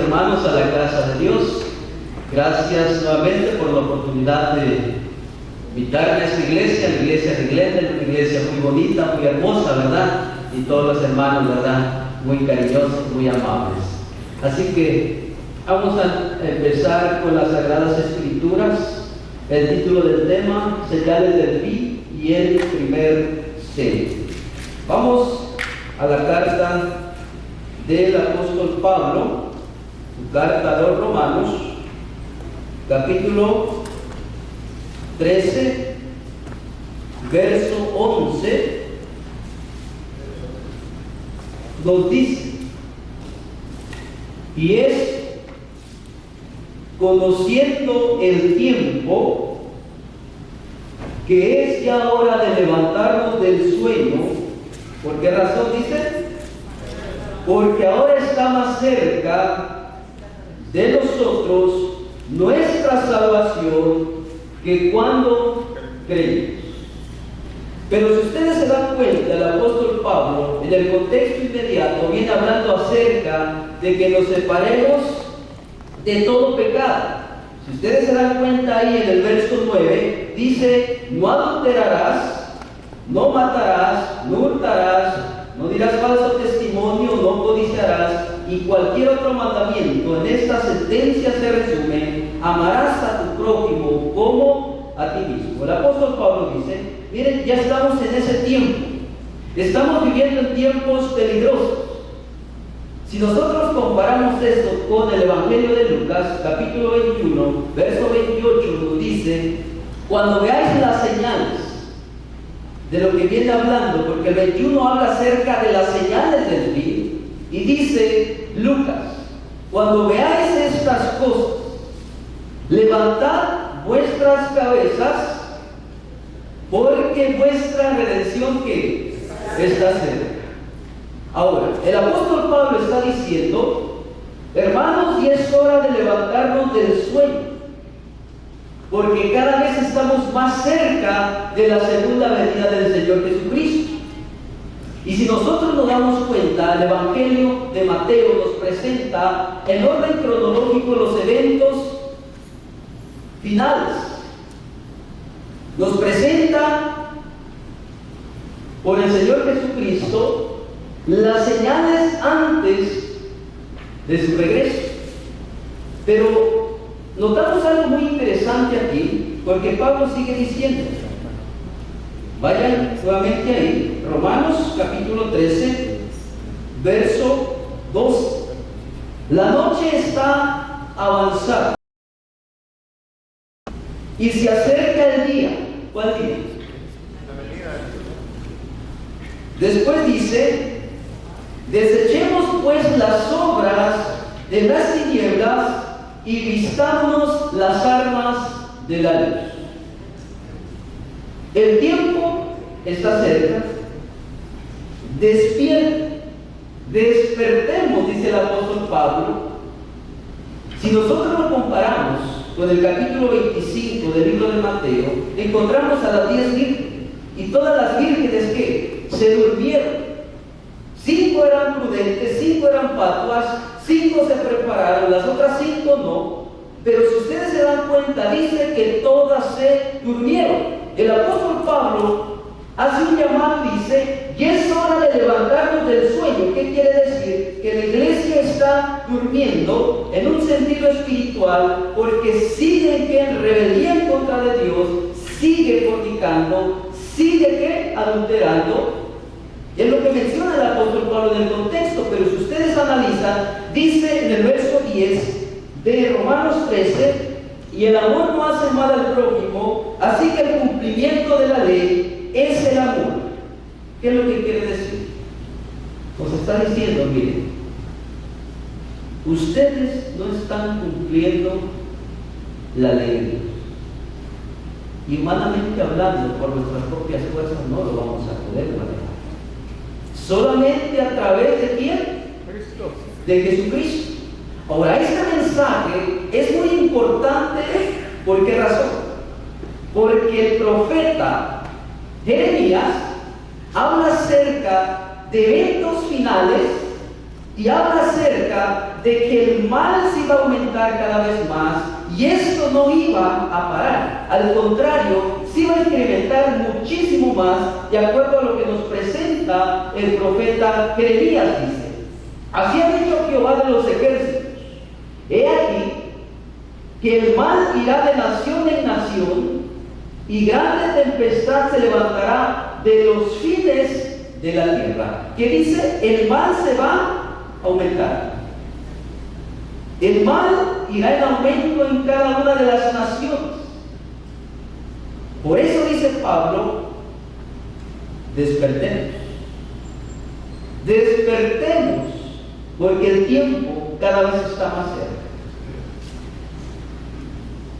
hermanos a la casa de Dios. Gracias nuevamente por la oportunidad de invitarme a esta iglesia, la iglesia de Glendale, una iglesia muy bonita, muy hermosa, ¿verdad? Y todos los hermanos, ¿verdad? Muy cariñosos, muy amables. Así que vamos a empezar con las Sagradas Escrituras. El título del tema, señales del fin y el primer sello. Vamos a la carta del apóstol Pablo, su carta a los Romanos, capítulo 13, verso 11, nos dice: y es conociendo el tiempo que es ya hora de levantarnos del sueño. ¿Por qué razón dice? Porque ahora está más cerca de nosotros nuestra salvación que cuando creímos. Pero si ustedes se dan cuenta, el apóstol Pablo, en el contexto inmediato, viene hablando acerca de que nos separemos de todo pecado. Si ustedes se dan cuenta ahí en el verso 9, dice: no adulterarás, no matarás, no hurtarás, no dirás falso testimonio, no codiciarás, y cualquier otro mandamiento. En esta sentencia se resume: amarás a tu prójimo como a ti mismo. El apóstol Pablo dice: miren, ya estamos en ese tiempo. Estamos viviendo en tiempos peligrosos. Si nosotros comparamos esto con el Evangelio de Lucas, capítulo 21, verso 28, nos dice: cuando veáis las señales, de lo que viene hablando, porque el 21 habla acerca de las señales del fin, y dice Lucas: cuando veáis estas cosas, levantad vuestras cabezas, porque vuestra redención ¿qué? Está cerca. Ahora, el apóstol Pablo está diciendo: hermanos, y es hora de levantarnos del sueño, porque cada vez estamos más cerca de la segunda venida del Señor Jesucristo. Y si nosotros nos damos cuenta, el Evangelio de Mateo nos presenta en orden cronológico los eventos finales. Nos presenta por el Señor Jesucristo las señales antes de su regreso. Pero notamos algo muy interesante aquí, porque Pablo sigue diciendo, vayan nuevamente ahí, Romanos capítulo 13, verso 12. La noche está avanzada y se acerca el día. ¿Cuál día? Después dice: desechemos pues las obras de las tinieblas y vistámonos las armas de la luz. El tiempo está cerca. Despertemos, dice el apóstol Pablo. Si nosotros lo comparamos con el capítulo 25 del libro de Mateo, encontramos a las 10 vírgenes, y todas las vírgenes que se durmieron. 5 eran prudentes, 5 eran fatuas, 5 se prepararon, las otras 5 no. Pero si ustedes se dan cuenta, dice que todas se durmieron. El apóstol Pablo hace un llamado y dice: y es hora de levantarnos del sueño. ¿Qué quiere decir? Que la iglesia está durmiendo en un sentido espiritual, porque sigue que en rebeldía en contra de Dios, sigue fornicando, sigue que adulterando. Y es lo que menciona el apóstol Pablo en el contexto. Pero si ustedes analizan, dice en el verso 10 de Romanos 13: y el amor no hace mal al prójimo, así que el cumplimiento de la ley es el amor. ¿Qué es lo que quiere decir? Nos está diciendo: miren, ustedes no están cumpliendo la ley de Dios. Y humanamente hablando, por nuestras propias fuerzas no lo vamos a poder manejar. Solamente a través de ¿quién? Cristo. De Jesucristo. Ahora, este mensaje es muy importante. ¿Por qué razón? Porque el profeta Jeremías habla acerca de eventos finales y habla acerca de que el mal se iba a aumentar cada vez más y esto no iba a parar. Al contrario, se iba a incrementar muchísimo más, de acuerdo a lo que nos presenta el profeta Jeremías. Dice: así ha dicho Jehová de los ejércitos, he aquí que el mal irá de nación en nación y grande tempestad se levantará de los fines de la tierra. ¿Qué dice? El mal se va a aumentar. El mal irá en aumento en cada una de las naciones. Por eso dice Pablo: despertemos. Despertemos, porque el tiempo cada vez está más cerca.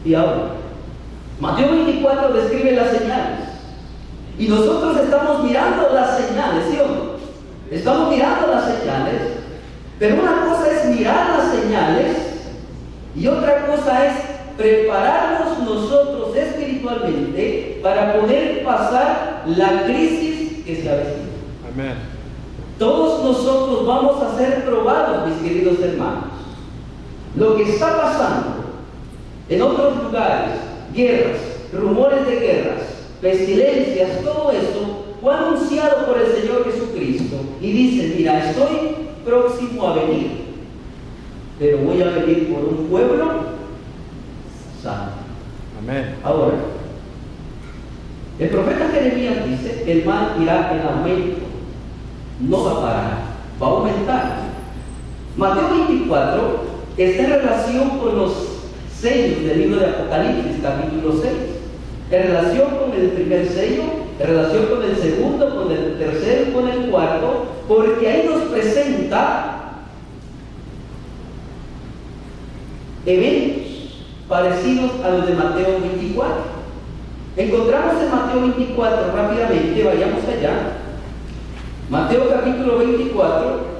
Y ahora, Mateo 24 describe las señales. Y nosotros estamos mirando las señales, ¿sí o no? Estamos mirando las señales. Pero una cosa es mirar las señales y otra cosa es prepararnos nosotros espiritualmente para poder pasar la crisis que se avecina. Amén. Todos nosotros vamos a ser probados, mis queridos hermanos. Lo que está pasando en otros lugares, guerras, rumores de guerras, pestilencias, todo eso fue anunciado por el Señor Jesucristo y dice: mira, estoy próximo a venir, pero voy a venir por un pueblo santo. Amén. Ahora, el profeta Jeremías dice: el mal irá en aumento, no va a parar, va a aumentar. Mateo 24 está en relación con los sellos del libro de Apocalipsis, capítulo 6, en relación con el primer sello, en relación con el segundo, con el tercero, con el cuarto, porque ahí nos presenta eventos parecidos a los de Mateo 24. Encontramos en Mateo 24, rápidamente, vayamos allá. Mateo capítulo 24.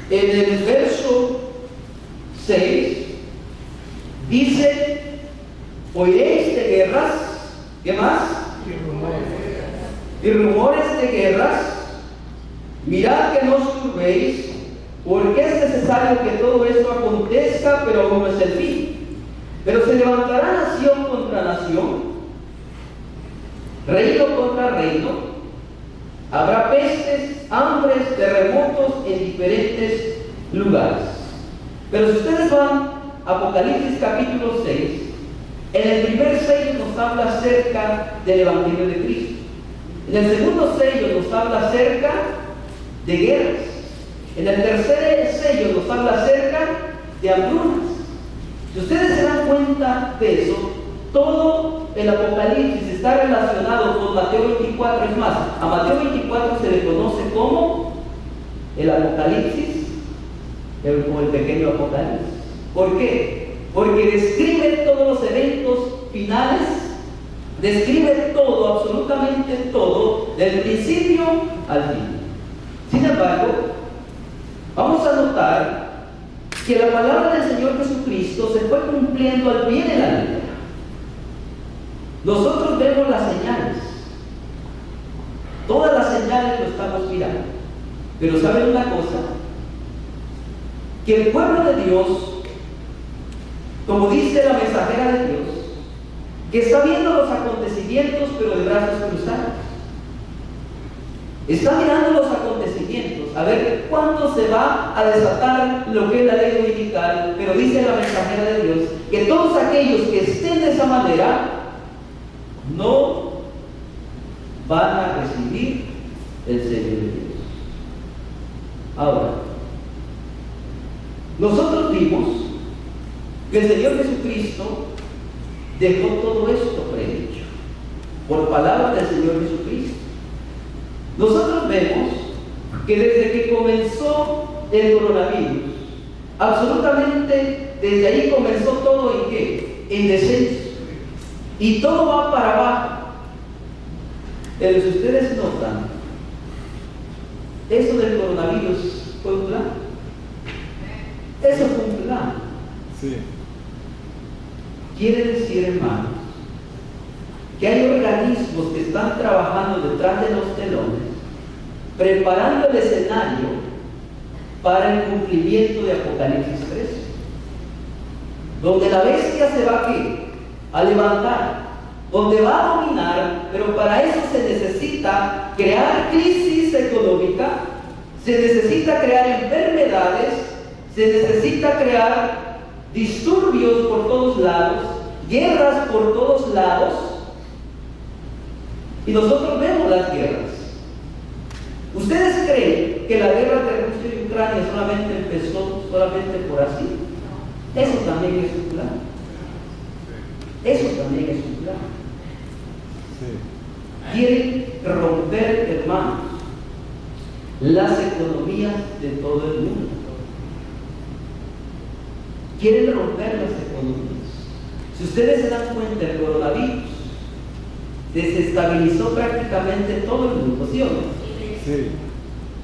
En el verso 6 dice: oiréis de guerras, ¿qué más? Y rumores de guerras. Mirad que no os turbéis, porque es necesario que todo esto acontezca, pero aún no es el fin. Pero se levantará nación contra nación, reino contra reino. Habrá pestes, hambres, terremotos en diferentes lugares. Pero si ustedes van a Apocalipsis capítulo 6, en el primer sello nos habla acerca del Evangelio de Cristo. En el segundo sello nos habla acerca de guerras. En el tercer sello nos habla acerca de hambrunas. Si ustedes se dan cuenta de eso, todo el Apocalipsis está relacionado con Mateo 24. Es más, a Mateo 24 se le conoce como el Apocalipsis o el pequeño Apocalipsis. ¿Por qué? Porque describe todos los eventos finales, describe todo, absolutamente todo, del principio al fin. Sin embargo, vamos a notar que la palabra del Señor Jesucristo se fue cumpliendo al pie de la letra. Nosotros vemos las señales, todas las señales lo estamos mirando, pero ¿saben una cosa? Que el pueblo de Dios, como dice la mensajera de Dios, que está viendo los acontecimientos pero de brazos cruzados, está mirando los acontecimientos a ver cuándo se va a desatar lo que es la ley dominical, pero dice la mensajera de Dios que todos aquellos que estén de esa manera no van a recibir el sello de Dios. Ahora, nosotros vimos que el Señor Jesucristo dejó todo esto predicho por palabra del Señor Jesucristo. Nosotros vemos que desde que comenzó el coronavirus, absolutamente desde ahí comenzó todo en ¿qué? En descenso. Y todo va para abajo. Pero si ustedes notan, eso del coronavirus fue un plan. Eso fue un plan. Sí. Quiere decir, hermanos, que hay organismos que están trabajando detrás de los telones, preparando el escenario para el cumplimiento de Apocalipsis 13, donde la bestia se va a levantar, donde va a dominar, pero para eso se necesita crear crisis económica, se necesita crear enfermedades, se necesita crear disturbios por todos lados, guerras por todos lados, y nosotros vemos las guerras. ¿Ustedes creen que la guerra de Rusia y Ucrania solamente empezó por así? Eso también es un plan. Eso también es un plan. Quieren romper, hermanos, las economías de todo el mundo. Quieren romper las economías. Si ustedes se dan cuenta, el coronavirus desestabilizó prácticamente todo el mundo, ¿sí o no? Sí.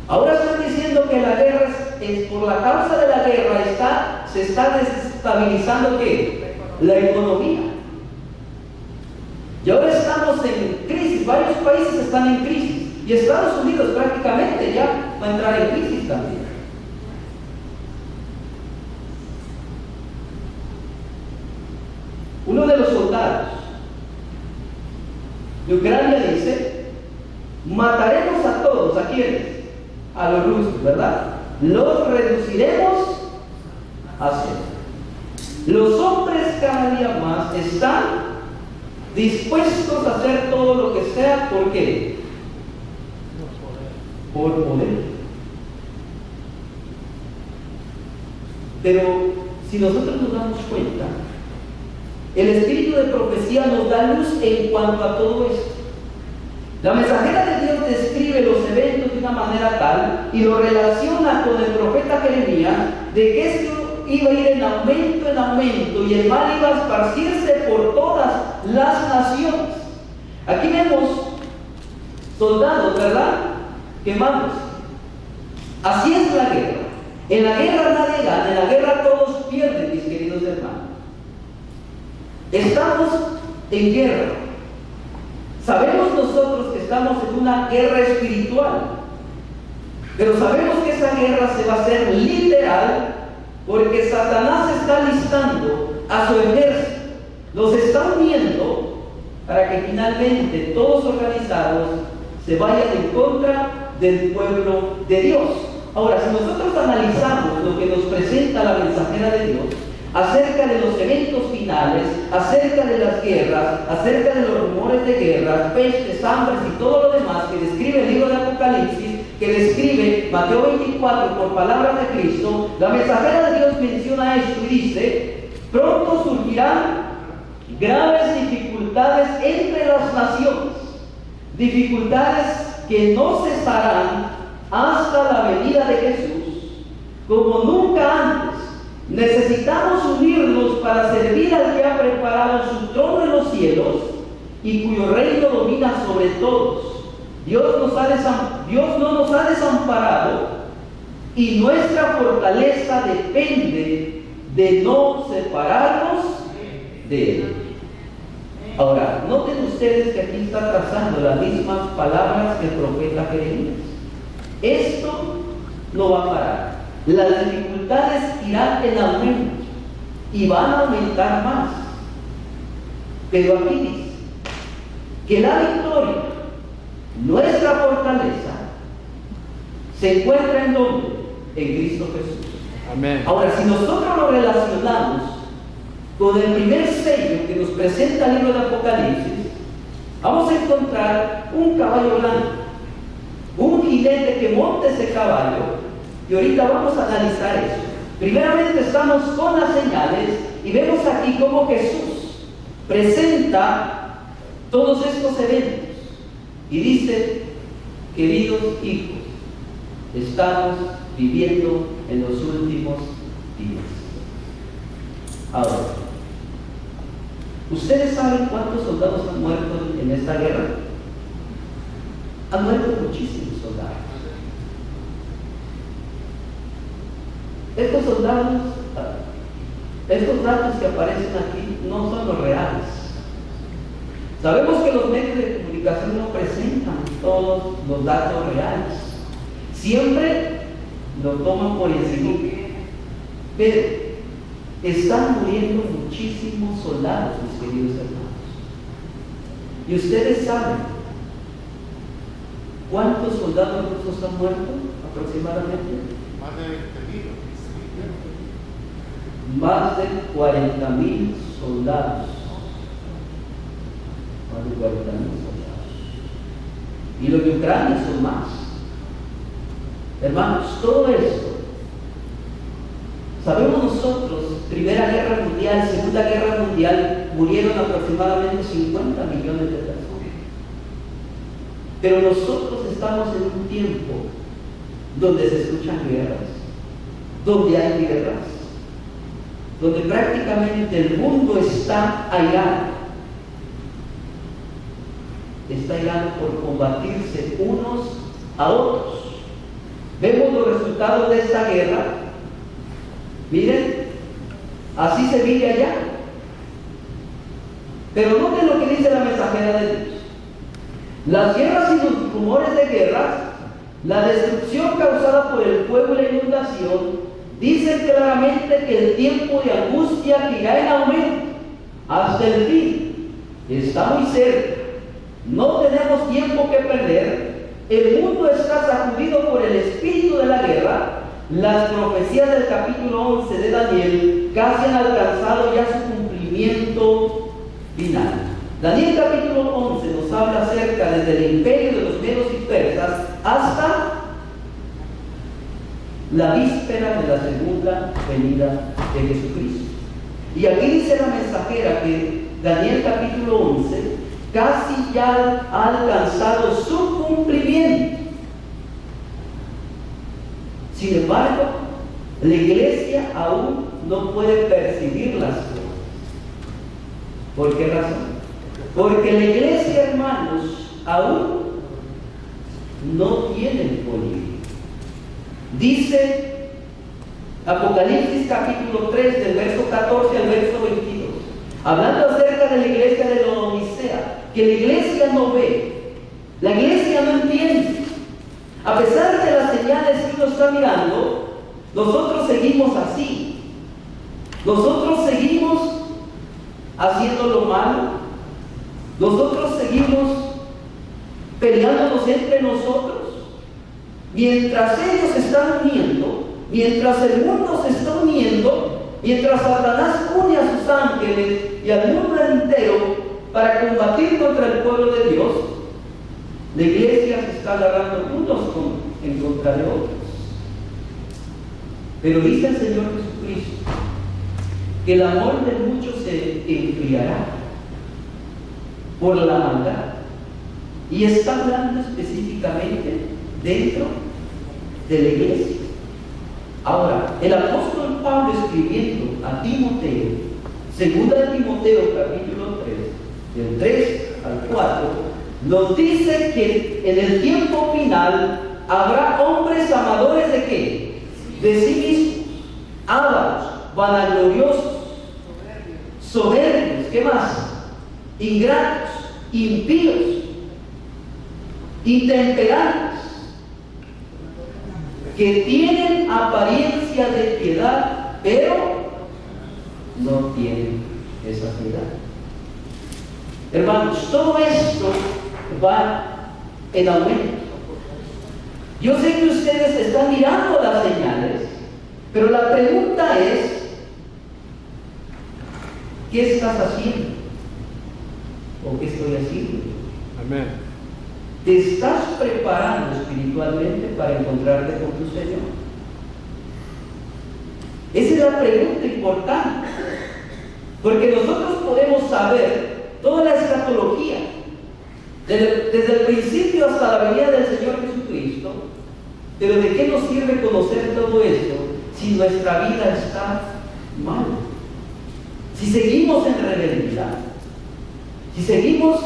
Ahora están diciendo que la guerra es por la causa de la guerra se está desestabilizando ¿qué? La economía. Y ahora estamos en crisis, varios países están en crisis, y Estados Unidos prácticamente ya va a entrar en crisis también. Uno de los soldados de Ucrania dice: mataremos a todos. ¿A quiénes? A los rusos, ¿verdad? Los reduciremos a cero. Los hombres cada día más están dispuestos a hacer todo lo que sea. ¿Por qué? Por poder. Pero si nosotros nos damos cuenta, el espíritu de profecía nos da luz en cuanto a todo esto. La mensajera de Dios describe los eventos de una manera tal y lo relaciona con el profeta Jeremías de que esto iba a ir en aumento y el mal iba a esparcirse por todas las naciones. Aquí vemos soldados, ¿verdad?, quemándose. Así es la guerra. En la guerra nadie gana, en la guerra todos pierden, mis queridos hermanos. Estamos en guerra. Sabemos nosotros que estamos en una guerra espiritual, pero sabemos que esa guerra se va a hacer literal, porque Satanás está listando a su ejército, los está uniendo para que finalmente todos organizados se vayan en contra del pueblo de Dios. Ahora, si nosotros analizamos lo que nos presenta la mensajera de Dios acerca de los eventos finales, acerca de las guerras, acerca de los rumores de guerras, pestes, hambres y todo lo demás que describe el libro de Apocalipsis, que describe Mateo 24 por palabras de Cristo, la mensajera de Dios menciona esto y dice: pronto surgirán graves dificultades entre las naciones, dificultades que no cesarán hasta la venida de Jesús, como nunca antes. Necesitamos unirnos para servir al que ha preparado su trono en los cielos y cuyo reino domina sobre todos. Dios no nos ha desamparado y nuestra fortaleza depende de no separarnos de Él. Ahora, noten ustedes que aquí está trazando las mismas palabras que el profeta Jeremías. Esto no va a parar. Las dificultades irán en aumento y van a aumentar más. Pero aquí dice que la victoria, nuestra fortaleza, se encuentra en ¿dónde? En Cristo Jesús. Amén. Ahora, si nosotros lo relacionamos con el primer sello que nos presenta el libro de Apocalipsis, vamos a encontrar un caballo blanco, un jinete que monta ese caballo. Y ahorita vamos a analizar eso. Primeramente estamos con las señales y vemos aquí cómo Jesús presenta todos estos eventos y dice: queridos hijos, estamos viviendo en los últimos días. Ahora, ¿ustedes saben cuántos soldados han muerto en esta guerra? Han muerto muchísimos soldados. Estos soldados, estos datos que aparecen aquí, no son los reales. Sabemos que los medios de comunicación no presentan todos los datos reales. Siempre lo toman por encima. Pero están muriendo muchísimos soldados, mis queridos hermanos. Y ustedes saben cuántos soldados rusos han muerto aproximadamente. Más de 20.000. Más de 40.000 soldados. Más de 40.000 soldados. Y los de Ucrania son más. Hermanos, todo esto, sabemos nosotros, Primera Guerra Mundial, Segunda Guerra Mundial, murieron aproximadamente 50 millones de personas. Pero nosotros estamos en un tiempo donde se escuchan guerras, donde hay guerras, donde prácticamente el mundo está airado. Está airado por combatirse unos a otros. Vemos los resultados de esta guerra. Miren, así se vive allá. Pero noten lo que dice la mensajera de Dios. Las guerras y los rumores de guerras, la destrucción causada por el fuego y la inundación, dicen claramente que el tiempo de angustia que irá en aumento hasta el fin está muy cerca. No tenemos tiempo que perder. El mundo está sacudido por el espíritu de la guerra. Las profecías del capítulo 11 de Daniel casi han alcanzado ya su cumplimiento final. Daniel capítulo 11 nos habla acerca desde el imperio de los medos y persas hasta la víspera de la segunda venida de Jesucristo. Y aquí dice la mensajera que Daniel capítulo 11 casi ya ha alcanzado su cumplimiento. Sin embargo, la iglesia aún no puede percibir las cosas. ¿Por qué razón? Porque la iglesia, hermanos, aún no tiene el colibrí. Dice Apocalipsis capítulo 3, del verso 14 al verso 22, hablando acerca de la iglesia de la Odisea, que la iglesia no ve, la iglesia no entiende. A pesar de las señales que uno está mirando, nosotros seguimos así. Nosotros seguimos haciendo lo malo. Nosotros seguimos peleándonos entre nosotros. Mientras ellos se están uniendo, mientras el mundo se está uniendo, mientras Satanás une a sus ángeles y al mundo entero para combatir contra el pueblo de Dios, la iglesia se está agarrando unos en contra de otros. Pero dice el Señor Jesucristo que el amor de muchos se enfriará por la maldad. Y está hablando específicamente dentro de la iglesia. Ahora, el apóstol Pablo, escribiendo a Timoteo, segunda de Timoteo capítulo 3, del 3 al 4, nos dice que en el tiempo final habrá hombres amadores de ¿qué? De sí mismos, ávaros, vanagloriosos, soberbios, ¿qué más? Ingratos, impíos, intemperantes, que tienen apariencia de piedad, pero no tienen esa piedad. Hermanos, todo esto va en aumento. Yo sé que ustedes están mirando las señales, pero la pregunta es, ¿qué estás haciendo? ¿O qué estoy haciendo? Amén. ¿Te estás preparando espiritualmente para encontrarte con tu Señor? Esa es la pregunta importante, porque nosotros podemos saber toda la escatología, desde el principio hasta la venida del Señor Jesucristo, pero ¿de qué nos sirve conocer todo esto si nuestra vida está mal? Si seguimos en rebeldía, si seguimos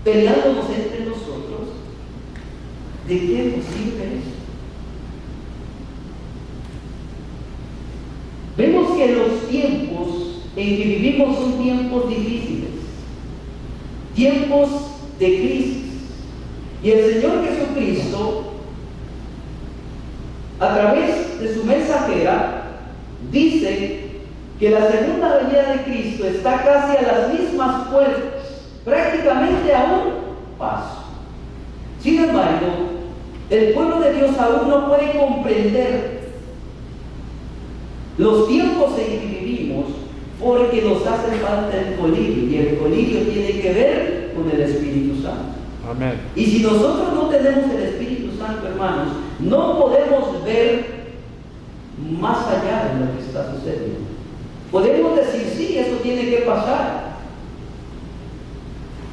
peleándonos entre nosotros, ¿de qué nos sirve eso? Vemos que en los tiempos en que vivimos son tiempos difíciles, tiempos de crisis. Y el Señor Jesucristo, a través de su mensajera, dice que la segunda venida de Cristo está casi a las mismas puertas, prácticamente a un paso. Sin embargo, el pueblo de Dios aún no puede comprender los tiempos en que vivimos, porque nos hace falta el colirio, y el colirio tiene que ver con el Espíritu Santo. Amén. Y si nosotros no tenemos el Espíritu Santo, hermanos, no podemos ver más allá de lo que está sucediendo. Podemos decir, sí, eso tiene que pasar,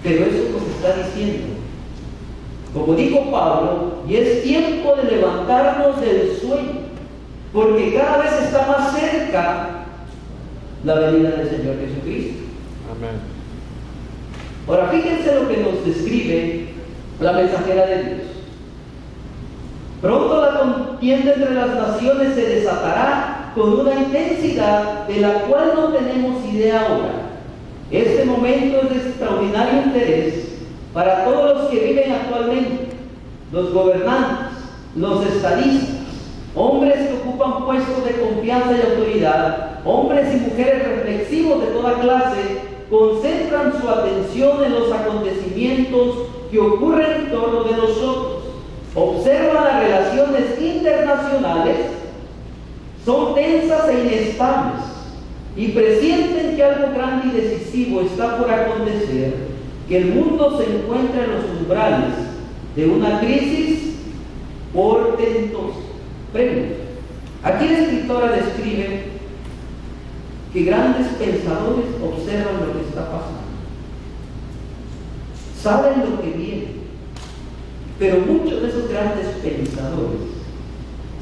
pero eso nos está diciendo, como dijo Pablo, y es tiempo de levantarnos del sueño, porque cada vez está más cerca la venida del Señor Jesucristo. Amén. Ahora, fíjense lo que nos describe la mensajera de Dios. Pronto la contienda entre las naciones se desatará con una intensidad de la cual no tenemos idea ahora. Este momento es de extraordinario interés para todos los que viven actualmente, los gobernantes, los estadistas, hombres que ocupan puestos de confianza y autoridad, hombres y mujeres reflexivos de toda clase, concentran su atención en los acontecimientos que ocurren en torno de nosotros, observan las relaciones internacionales, son tensas e inestables, y presienten que algo grande y decisivo está por acontecer, que el mundo se encuentra en los umbrales de una crisis portentosa. Pregunta. Aquí la escritora describe que grandes pensadores observan lo que está pasando, saben lo que viene, pero muchos de esos grandes pensadores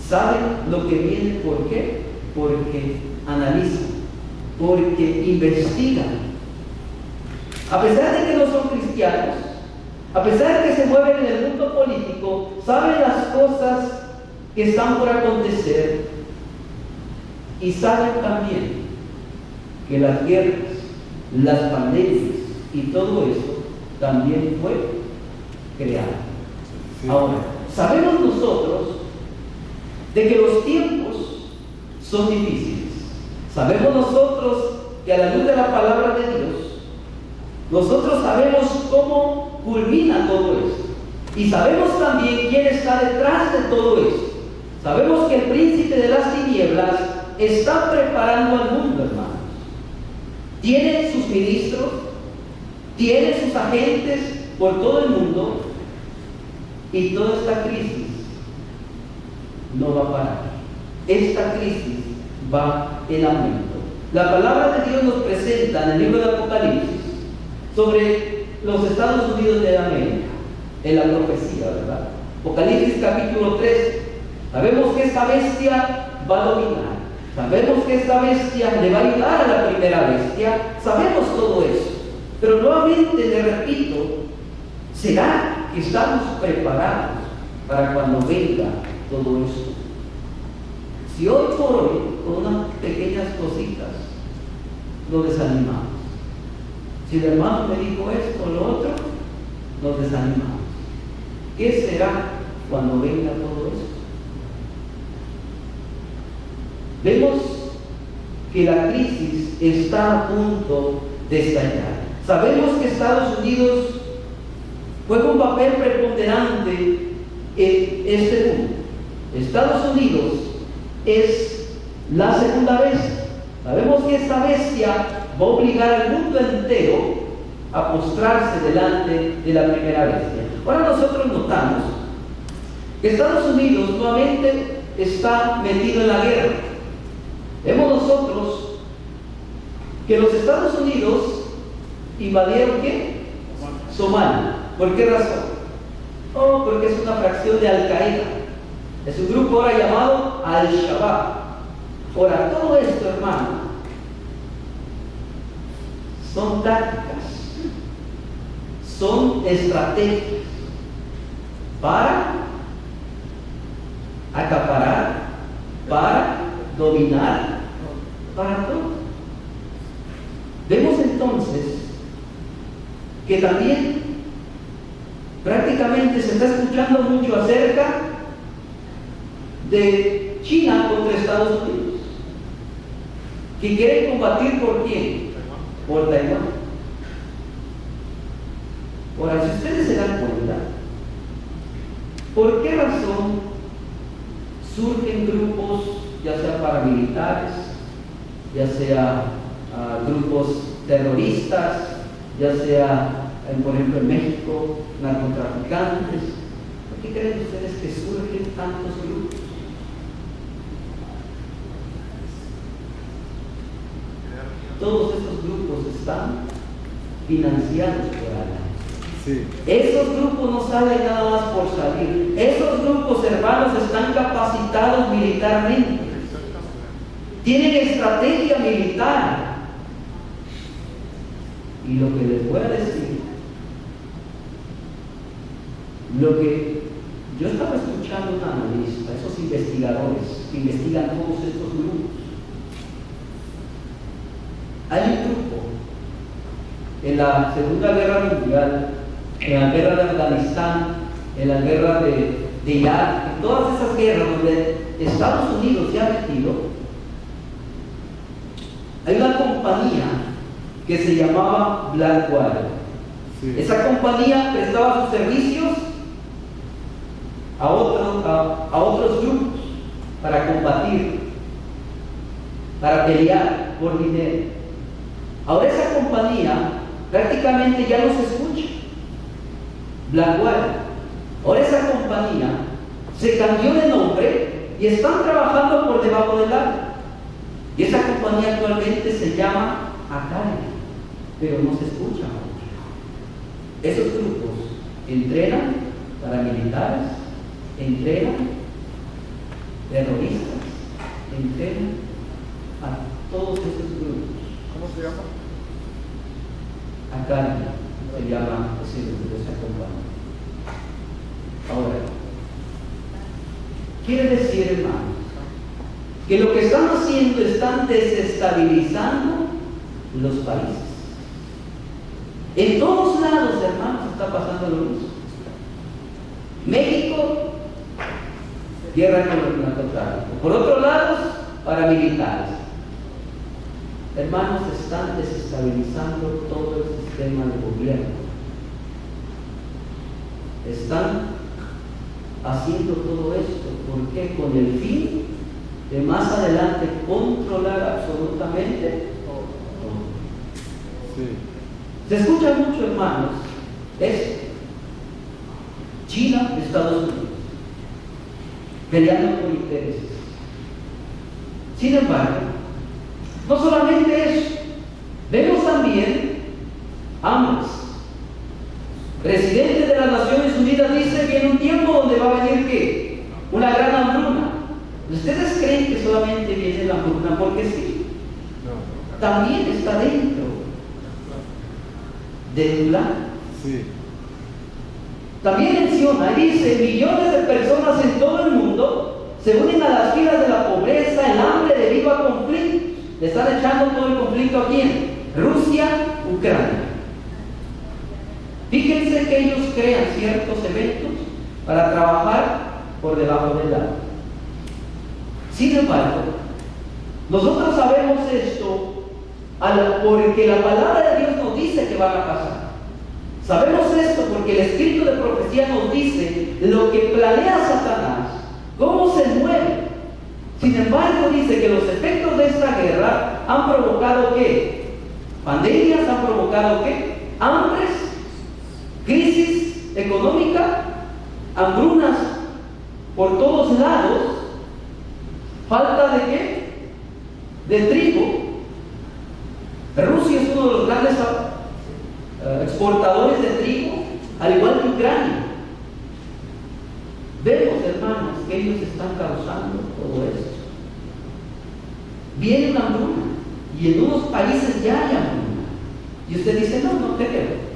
saben lo que viene. ¿Por qué? Porque analizan, porque investigan. A pesar de que no son cristianos, a pesar de que se mueven en el mundo político, saben las cosas que están por acontecer, y saben también que las guerras, las pandemias y todo eso también fue creado. Sí. Ahora, sabemos nosotros de que los tiempos son difíciles. Sabemos nosotros que a la luz de la palabra de Dios, nosotros sabemos cómo culmina todo esto. Y sabemos también quién está detrás de todo esto. Sabemos que el príncipe de las tinieblas está preparando al mundo, hermanos. Tiene sus ministros, tiene sus agentes por todo el mundo, y toda esta crisis no va a parar. Esta crisis va en aumento. La palabra de Dios nos presenta en el libro de Apocalipsis sobre los Estados Unidos de América, en la profecía, ¿verdad? Apocalipsis capítulo 3. Sabemos que esta bestia va a dominar. Sabemos que esta bestia le va a ayudar a la primera bestia. Sabemos todo eso. Pero nuevamente le repito, ¿será que estamos preparados para cuando venga todo esto? Si hoy por hoy, con unas pequeñas cositas, nos desanimamos. Si el hermano me dijo esto o lo otro, nos desanimamos. ¿Qué será cuando venga todo esto? Vemos que la crisis está a punto de estallar. Sabemos que Estados Unidos juega un papel preponderante en este mundo. Estados Unidos es la segunda bestia. Sabemos que esta bestia va a obligar al mundo entero a postrarse delante de la primera bestia. Ahora nosotros notamos que Estados Unidos nuevamente está metido en la guerra. Vemos nosotros que los Estados Unidos invadieron ¿qué? Somalia. ¿Por qué razón? Oh, porque es una fracción de Al-Qaeda. Es un grupo ahora llamado Al-Shabaab. Ahora, todo esto, hermano, son tácticas, son estrategias para acaparar, para dominar, para todo. entonces que también prácticamente se está escuchando mucho acerca de China contra Estados Unidos, que quieren combatir ¿por quién? Por Taiwán. Ahora, si ustedes se dan cuenta, ¿por qué razón surgen grupos, ya sea paramilitares, ya sea grupos terroristas, ya sea, por ejemplo, en México, narcotraficantes? ¿Por qué creen ustedes que surgen tantos grupos? Todos estos grupos están financiados por alguien. Sí. Esos grupos no salen nada más por salir. Esos grupos, hermanos, están capacitados militarmente. Tienen estrategia militar. Y lo que les voy a decir, lo que yo estaba escuchando un analista, esos investigadores que investigan todos estos grupos. Hay un grupo en la Segunda Guerra Mundial, en la guerra de Afganistán, en la guerra de Irak, en todas esas guerras donde Estados Unidos se ha metido, hay una compañía que se llamaba Blackwater. Sí. Esa compañía prestaba sus servicios a otros grupos para combatir, para pelear por dinero. Ahora esa compañía prácticamente ya no se escucha. Blackwater. Ahora esa compañía se cambió de nombre y están trabajando por debajo del agua. Y esa compañía actualmente se llama Academy, pero no se escucha. Esos grupos entrenan paramilitares, entrenan terroristas, entrenan a todos esos grupos. ¿Cómo se llama? Academy se llama esa compañía. Ahora, quiere decir, hermanos, que lo que están haciendo, están desestabilizando los países. En todos lados, hermanos, está pasando lo mismo. México, guerra con el narcotráfico. Por otro lado, paramilitares. Hermanos, están desestabilizando todo el sistema de gobierno. Están haciendo todo esto. ¿Por qué? Con el fin de más adelante controlar absolutamente todo. Sí. Se escucha mucho, hermanos, esto. China, Estados Unidos, peleando por intereses. Sin embargo, no solamente eso, vemos también ambos. Presidente de las Naciones Unidas dice que en un tiempo donde va a venir ¿qué? Una gran hambruna. ¿Ustedes creen que solamente viene la hambruna porque sí? No. También está dentro del plan. Sí. También menciona, dice, millones de personas en todo el mundo se unen a las filas de la pobreza, el hambre debido a conflictos. Le están echando todo el conflicto a quién? Rusia, Ucrania. Fíjense que ellos crean ciertos eventos para trabajar por debajo del agua. Sin embargo, nosotros sabemos esto porque la palabra de Dios nos dice que van a pasar. Sabemos esto porque el escrito de profecía nos dice lo que planea Satanás, cómo se mueve. Sin embargo, dice que los efectos de esta guerra han provocado ¿qué? Pandemias, han provocado ¿qué? Hambres, crisis económica, hambrunas por todos lados, falta de ¿qué? De trigo. Rusia es uno de los grandes exportadores de trigo, al igual que Ucrania. Vemos, hermanos, que ellos están causando todo esto. Viene una hambruna y en unos países ya hay hambruna. Y usted dice, no, no creo.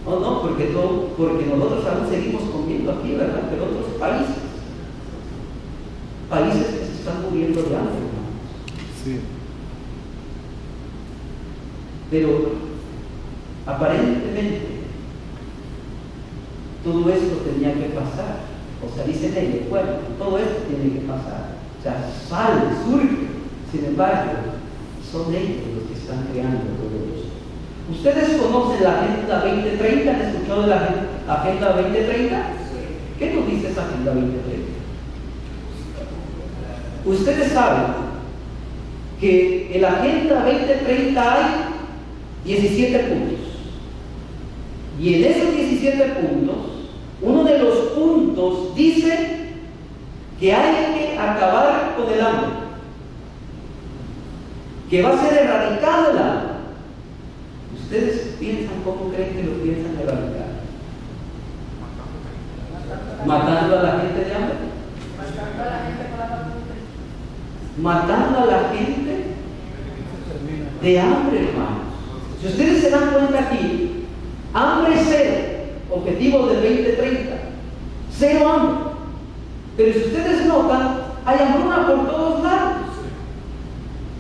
Oh, no, porque nosotros aún seguimos comiendo aquí, ¿verdad? Pero otros países que se están muriendo de hambre, hermanos. Sí. Pero Aparentemente, todo esto tenía que pasar. O sea, dicen ellos, bueno, todo esto tiene que pasar. O sea, sale, surge. Sin embargo, son ellos los que están creando todo esto. ¿Ustedes conocen la Agenda 2030? ¿Han escuchado de la Agenda 2030? ¿Qué nos dice esa Agenda 2030? Ustedes saben que en la Agenda 2030 hay 17 puntos. Y en esos 17 puntos, uno de los puntos dice que hay que acabar con el hambre, que va a ser erradicado el hambre. ¿Ustedes piensan cómo creen que lo piensan erradicar? ¿Matando a la gente de hambre? Matando a la gente de hambre, hermanos. Si ustedes se dan cuenta aquí, hambre cero, objetivo del 2030, cero hambre. Pero si ustedes notan, hay hambruna por todos lados.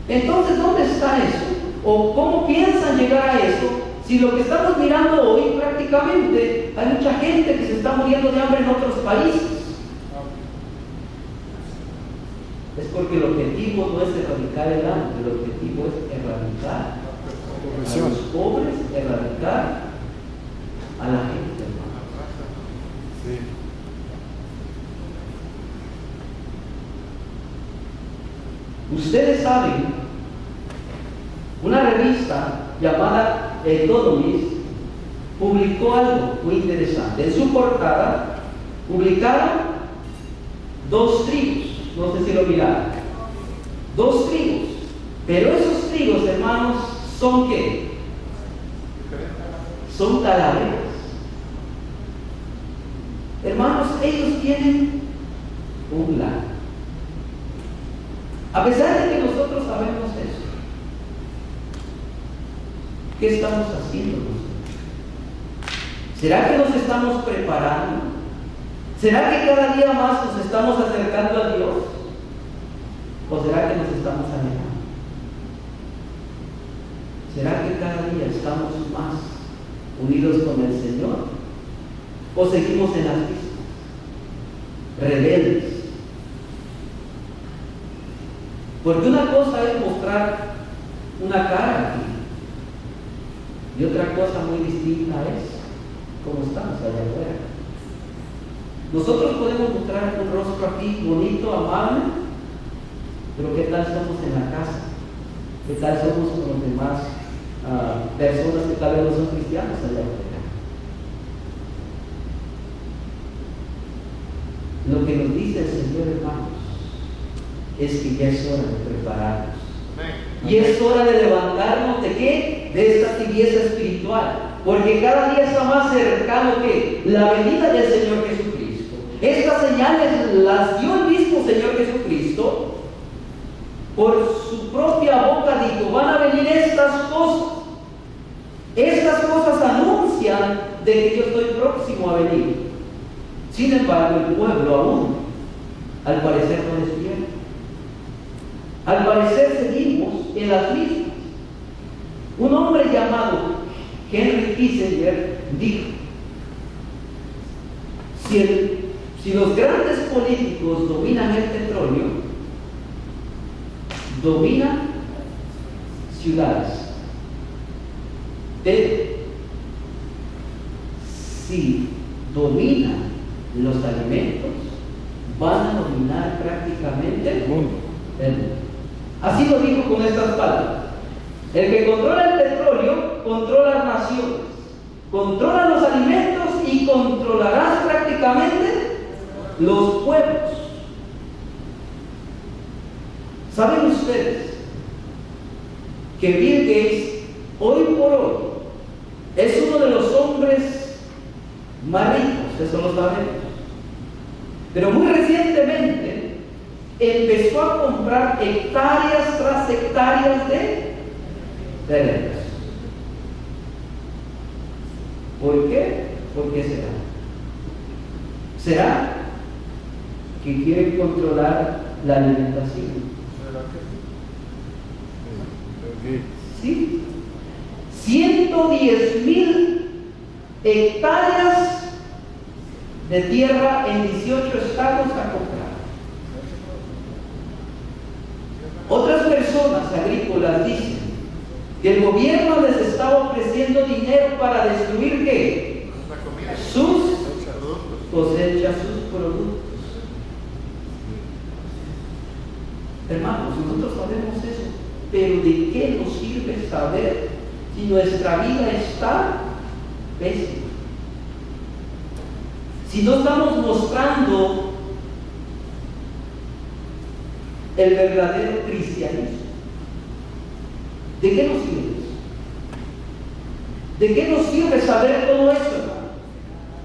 Entonces, ¿dónde está eso? ¿O cómo piensan llegar a eso? Si lo que estamos mirando hoy, prácticamente, hay mucha gente que se está muriendo de hambre en otros países. Es porque el objetivo no es erradicar el hambre, el objetivo es erradicar a los pobres, erradicar a la gente, hermano. Sí. Ustedes saben, una revista llamada Economist publicó algo muy interesante. En su portada publicaron 2 trigos, no sé si lo miraron, 2 trigos, pero esos trigos, hermanos, ¿son qué? Son calaveras. Hermanos, ellos tienen un plan. A pesar de que nosotros sabemos eso, ¿qué estamos haciendo nosotros? ¿Será que nos estamos preparando? ¿Será que cada día más nos estamos acercando a Dios? ¿O será que nos estamos alejando? ¿Será que cada día estamos más unidos con el Señor? ¿O seguimos en las mismas? Rebeldes. Porque una cosa es mostrar una cara aquí, y otra cosa muy distinta es cómo estamos allá afuera. Nosotros podemos mostrar un rostro aquí bonito, amable, pero ¿qué tal somos en la casa? ¿Qué tal somos con los demás personas que tal vez no son cristianos allá afuera? Lo que nos dice el Señor, hermanos, es que ya es hora de prepararnos. Y es hora de levantarnos ¿de qué? De esta tibieza espiritual. Porque cada día está más cercano que la venida del Señor Jesucristo. Estas señales las dio el mismo Señor Jesucristo. Por su propia boca dijo, van a venir estas cosas. Estas cosas anuncian de que yo estoy próximo a venir. Sin embargo, el pueblo aún, al parecer, no despierta. Al parecer seguimos en las mismas. Un hombre llamado Henry Kissinger dijo, si los grandes políticos dominan el petróleo, dominan ciudades. Pero si dominan los alimentos, van a dominar prácticamente El mundo. el mundo. Así lo dijo con estas palabras. El que controla el petróleo, controla las naciones, controla los alimentos y controlarás prácticamente los pueblos. ¿Saben ustedes que Bill Gates, hoy por hoy, es uno de los hombres más ricos? Eso lo sabemos. Pero muy recientemente empezó a comprar hectáreas tras hectáreas de terrenos. ¿Por qué? ¿Por qué será? ¿Será que quieren controlar la alimentación? Sí. Sí. 110,000 hectáreas de tierra en 18 estados a comprar. Otras personas agrícolas dicen que el gobierno les estaba ofreciendo dinero para destruir ¿qué? Sus cosechas, sus productos. Hermanos, nosotros sabemos eso, pero ¿de qué nos sirve saber si nuestra vida está pésima? Si no estamos mostrando el verdadero cristianismo, ¿de qué nos sirve eso? ¿De qué nos sirve saber todo esto, hermano?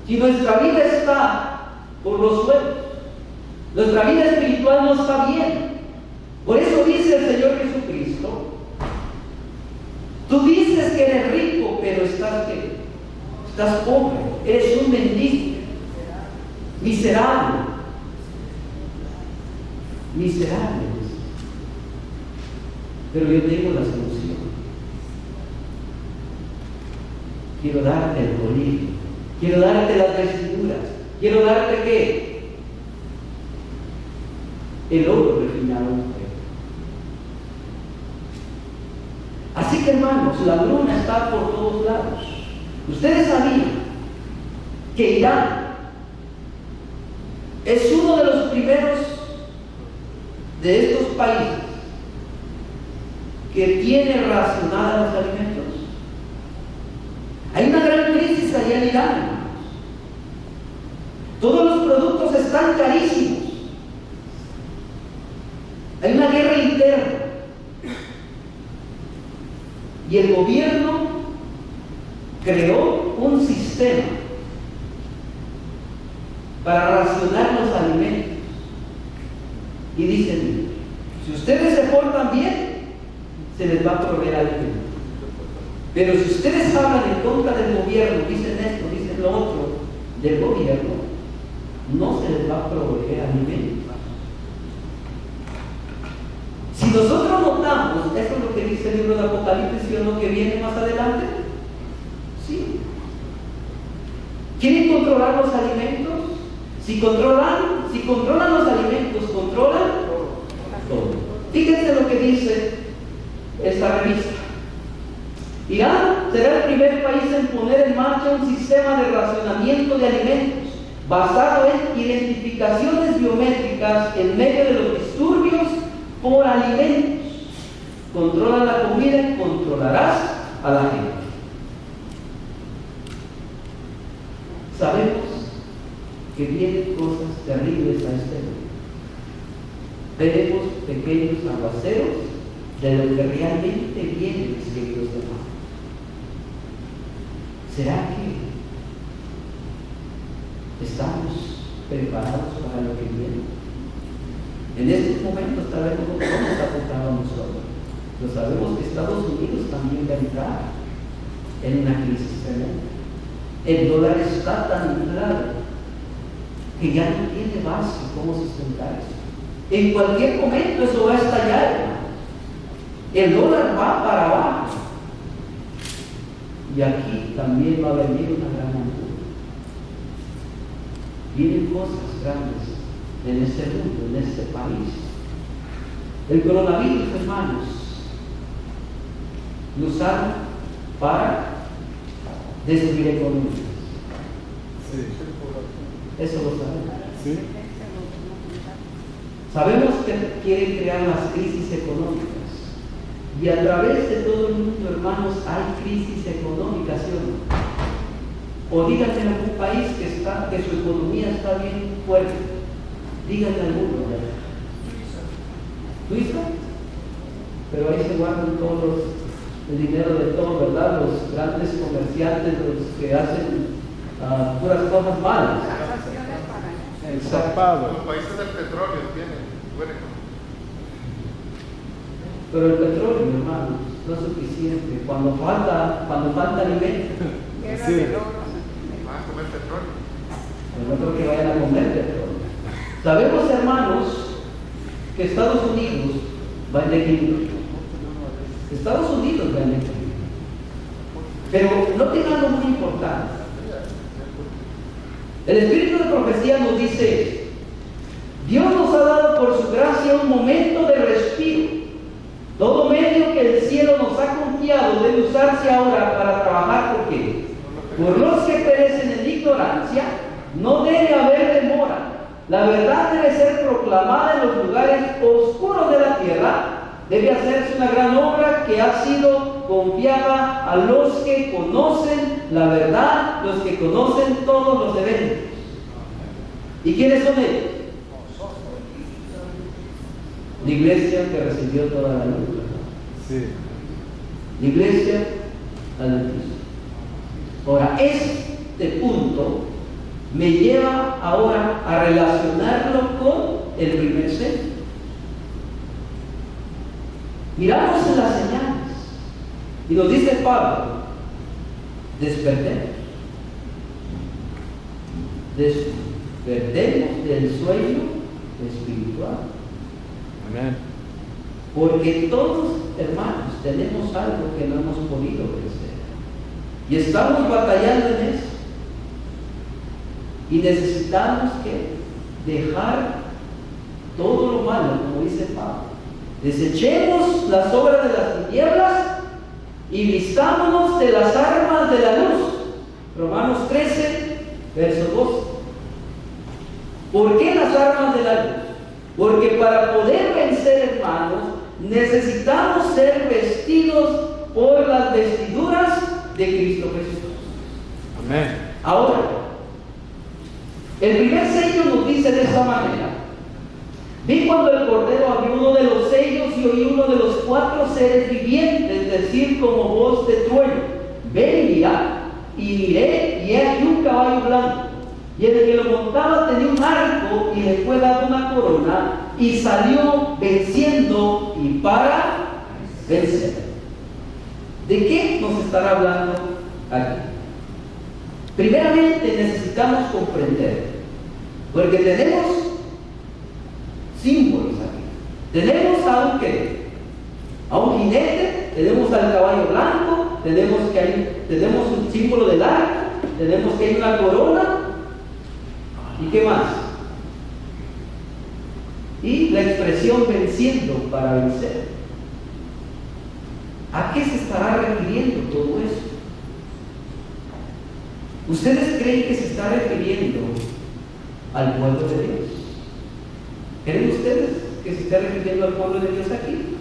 Si nuestra vida está por los suelos, nuestra vida espiritual no está bien. Por eso dice el Señor Jesucristo, tú dices que eres rico, pero estás ¿qué? Estás pobre, eres un mendigo, miserable, miserable. Pero yo tengo la solución. Quiero darte el colibrí, quiero darte las vestiduras, quiero darte ¿qué? El oro refinado en fuego. Así que, hermanos, la bruna está por todos lados. Ustedes sabían que Irán es uno de los primeros de estos países que tiene racionados los alimentos. Hay una gran crisis allá en Irán, hermanos. Todos los productos están carísimos. Hay una guerra interna. Y el gobierno creó un sistema para racionar los alimentos. Y dicen, si ustedes se portan bien, se les va a proveer alimento. Pero si ustedes hablan en contra del gobierno, dicen esto, dicen lo otro, del gobierno, no se les va a proveer alimento. Si nosotros notamos, eso es lo que dice el libro de Apocalipsis, o lo que viene más adelante, sí. ¿Quieren controlar los alimentos? Si controlan los alimentos, controlan todo. Fíjense lo que dice esta revista. Irán será el primer país en poner en marcha un sistema de racionamiento de alimentos basado en identificaciones biométricas en medio de los disturbios por alimentos. Controla la comida y controlarás a la gente. Sabemos que vienen cosas terribles a este mundo. Veremos pequeños aguaceros de lo que realmente viene, mis queridos hermanos. ¿Será que estamos preparados para lo que viene? En estos momentos sabemos cómo está apuntado nosotros. Pero sabemos que Estados Unidos también va a entrar en una crisis tremenda. El dólar está tan inflado que ya no tiene base cómo sustentar eso. En cualquier momento eso va a estallar, hermano. El dólar va para abajo. Y aquí también va a venir una gran hambruna. Vienen cosas grandes en este mundo, en este país. El coronavirus, hermanos, lo usaron para destruir economías. Sí. Eso lo sabemos. Sí. Sabemos que quieren crear las crisis económicas. Y a través de todo el mundo, hermanos, hay crisis económicas, ¿sí o no? O díganme en algún país que su economía está bien fuerte. Díganme alguno, ¿verdad? ¿Suiza? Pero ahí se guardan todos el dinero de todos, ¿verdad? Los grandes comerciantes, los que hacen puras cosas malas. Exacto. Los países del petróleo tienen buena economía. Pero el petróleo, hermanos, no es suficiente. Cuando falta alimento, Sí. Van a comer petróleo. pues no creo que vayan a comer petróleo. Sabemos, hermanos, que Estados Unidos va en equilibrio. Estados Unidos va en equilibrio. Pero noten algo muy importante. El espíritu de profecía nos dice esto: Dios nos ha dado por su gracia un momento de respiro. Todo medio que el cielo nos ha confiado debe usarse ahora para trabajar. ¿Por qué? Por los que perecen en ignorancia no debe haber demora. La verdad debe ser proclamada en los lugares oscuros de la tierra. Debe hacerse una gran obra que ha sido confiada a los que conocen la verdad, los que conocen todos los eventos. ¿Y quiénes son ellos? La iglesia que recibió toda la luz. Sí. La iglesia adventista. Ahora, este punto me lleva ahora a relacionarlo con el primer sello. Miramos en las señales y nos dice Pablo: despertemos. Despertemos del sueño espiritual. Amén. Porque todos, hermanos, tenemos algo que no hemos podido vencer. Y estamos batallando en eso. Y necesitamos que dejar todo lo malo, como dice Pablo. Desechemos las obras de las tinieblas y vistámonos de las armas de la luz. Romanos 13, verso 12. ¿Por qué las armas de la luz? Porque para poder vencer, hermanos, necesitamos ser vestidos por las vestiduras de Cristo Jesús. Amén. Ahora, el primer sello nos dice de esta manera: vi cuando el Cordero abrió uno de los sellos y oí uno de los 4 seres vivientes decir como voz de trueno: ven y mira. Y miré, y he aquí un caballo blanco, y el que lo montaba tenía un arco, y le fue dada una corona, y salió venciendo y para vencer. ¿De qué nos estará hablando aquí? Primeramente necesitamos comprender, porque tenemos símbolos aquí. Tenemos a un jinete, tenemos al caballo blanco, tenemos un símbolo del arco, tenemos que hay una corona, ¿y qué más? Y la expresión venciendo para vencer. ¿A qué se estará refiriendo todo eso? ¿Ustedes creen que se está refiriendo al pueblo de Dios? ¿Creen ustedes que se está refiriendo al pueblo de Dios aquí?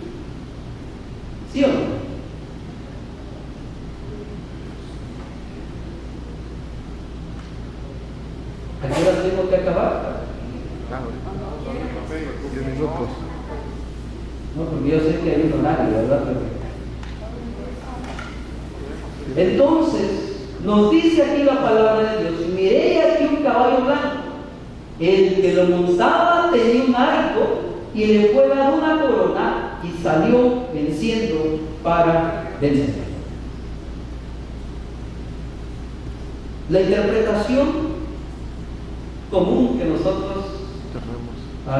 ¿Sí o no? ¿A qué hora tengo que acabar? 10 minutos. No, porque yo sé que hay un horario, ¿verdad? Entonces, nos dice aquí la palabra de Dios: miré aquí un caballo blanco, el que lo montaba tenía un arco, y le fue dada una corona, y salió venciendo para vencer. La interpretación común que nosotros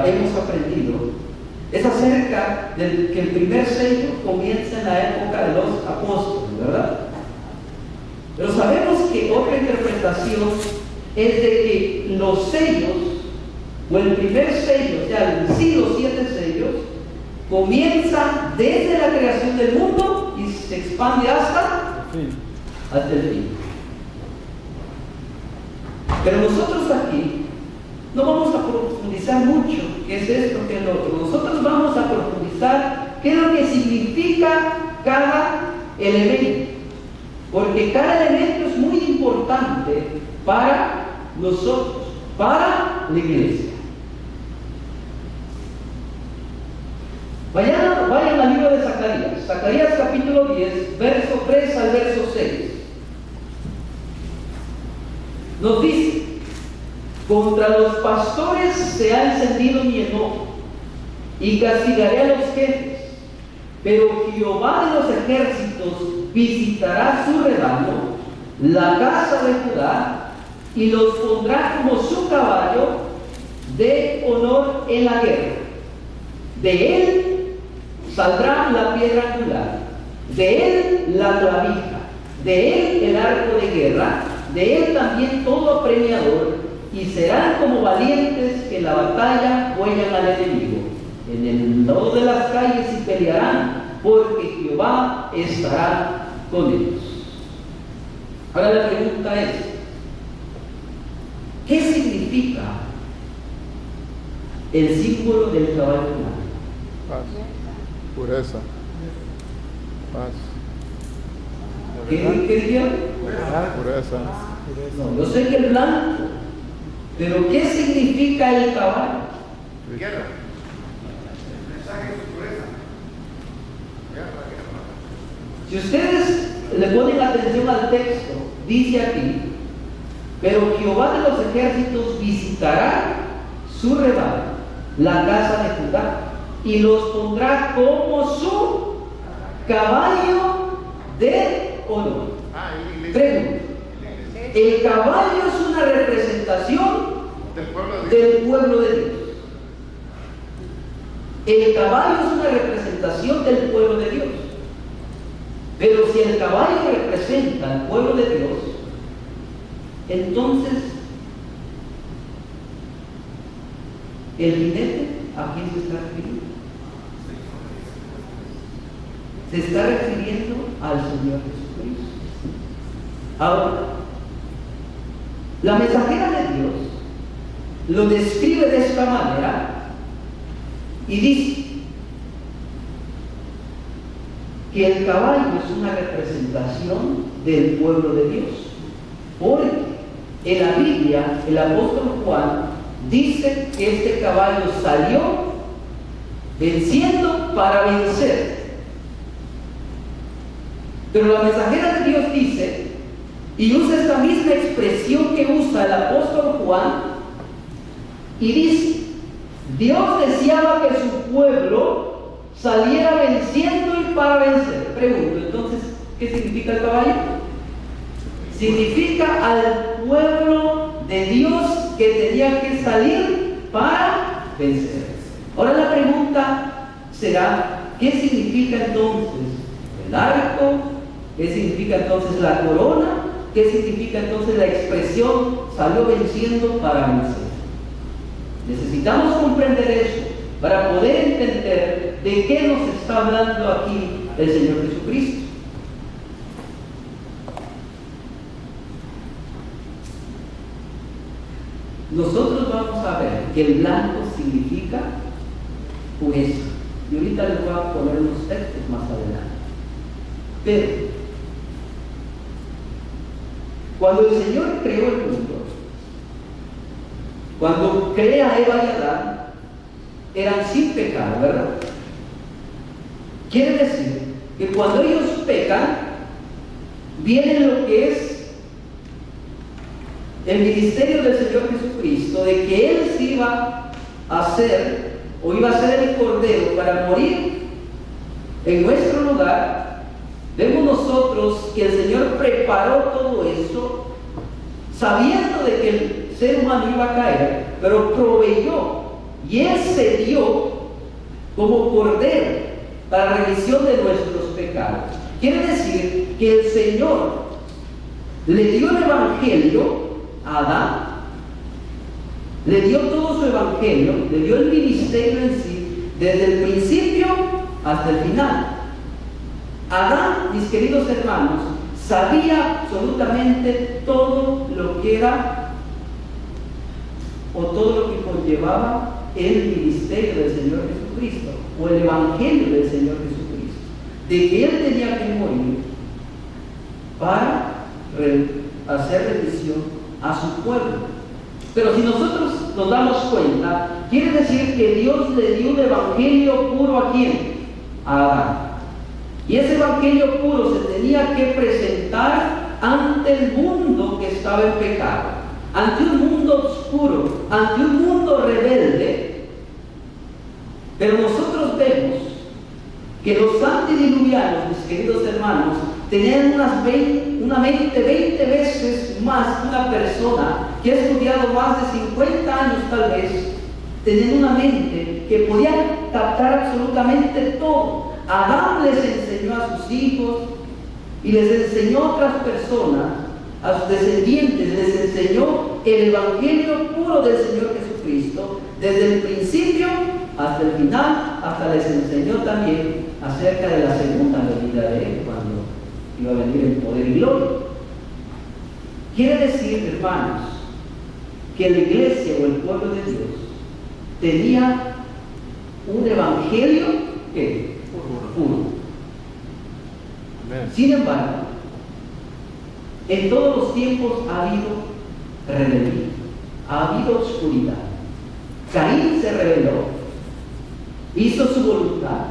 hemos aprendido es acerca de que el primer sello comienza en la época de los apóstoles, ¿verdad? Pero sabemos que otra interpretación es de que los sellos, o el primer sello, o sea, los 7 sellos, comienza desde la creación del mundo y se expande hasta el fin. Pero nosotros aquí no vamos a profundizar mucho qué es esto, qué es lo otro. Nosotros vamos a profundizar qué es lo que significa cada elemento, porque cada elemento es muy importante para nosotros, para la iglesia. Vayan al libro de Zacarías, Zacarías capítulo 10, verso 3 al verso 6. Nos dice: contra los pastores se ha encendido mi enojo, y castigaré a los jefes, pero Jehová de los ejércitos visitará su rebaño, la casa de Judá, y los pondrá como su caballo de honor en la guerra. De él saldrá la piedra angular, de él la clavija, de él el arco de guerra, de él también todo apremiador, y serán como valientes que en la batalla huellan al enemigo. En el lodo de las calles y pelearán, porque Jehová estará con ellos. Ahora la pregunta es, ¿qué significa el símbolo del caballo blanco? Paz, pureza, paz, ¿Qué dijeron? pureza. No, yo sé que el blanco, pero ¿qué significa el caballo? Guerra. Si ustedes le ponen atención al texto, dice aquí, pero Jehová de los ejércitos visitará su rebaño, la casa de Judá, y los pondrá como su caballo de honor. Pregunta, ¿el caballo es una representación del pueblo de Dios? El caballo es una representación del pueblo de Dios. Pero si el caballo representa al pueblo de Dios, entonces el jinete, ¿a quién se está refiriendo? Se está refiriendo al Señor Jesucristo. Ahora, la mensajera de Dios lo describe de esta manera y dice que el caballo es una representación del pueblo de Dios, porque en la Biblia el apóstol Juan dice que este caballo salió venciendo para vencer. Pero la mensajera de Dios dice, y usa esta misma expresión que usa el apóstol Juan, y dice, Dios deseaba que su pueblo saliera venciendo y para vencer. Pregunto, entonces, ¿qué significa el caballo? Significa al pueblo de Dios que tenía que salir para vencer. Ahora la pregunta será, ¿qué significa entonces el arco? ¿Qué significa entonces la corona? ¿Qué significa entonces la expresión salió venciendo para vencer? Necesitamos comprender eso para poder entender de qué nos está hablando aquí el Señor Jesucristo. Nosotros vamos a ver que el blanco significa pureza. Y ahorita les voy a poner unos textos más adelante. Pero, cuando el Señor creó el mundo, cuando crea a Eva y Adán, eran sin pecado, ¿verdad? Quiere decir que cuando ellos pecan, viene lo que es el ministerio del Señor Jesucristo, de que Él se iba a hacer, o iba a ser el Cordero para morir en nuestro lugar. Vemos nosotros que el Señor preparó todo eso, sabiendo de que el ser humano iba a caer, pero proveyó, y Él se dio como Cordero para remisión de nuestros pecados. Quiere decir que el Señor le dio el Evangelio a Adán, le dio todo su Evangelio, le dio el ministerio en sí, desde el principio hasta el final. Adán, mis queridos hermanos, sabía absolutamente todo lo que era o todo lo que conllevaba el ministerio del Señor Jesucristo o el Evangelio del Señor Jesucristo, de que Él tenía que morir para hacer remisión a su pueblo. Pero si nosotros nos damos cuenta, quiere decir que Dios le dio un evangelio puro ¿a quién? A Adán. Y ese evangelio puro se tenía que presentar ante el mundo que estaba en pecado, ante un mundo oscuro, ante un mundo rebelde. Pero nosotros vemos que los antediluvianos, mis queridos hermanos, tenían una mente 20 veces más que una persona que ha estudiado más de 50 años tal vez. Tenían una mente que podía captar absolutamente todo. Adán les enseñó a sus hijos, y les enseñó a otras personas, a sus descendientes, les enseñó el Evangelio puro del Señor Jesucristo, desde el principio hasta el final, hasta les enseñó también acerca de la segunda venida de Él, cuando iba a venir en poder y gloria. Quiere decir, hermanos, que la iglesia o el pueblo de Dios tenía un evangelio puro. Amén. Sin embargo, en todos los tiempos ha habido rebeldía, ha habido oscuridad. Caín se rebeló, hizo su voluntad.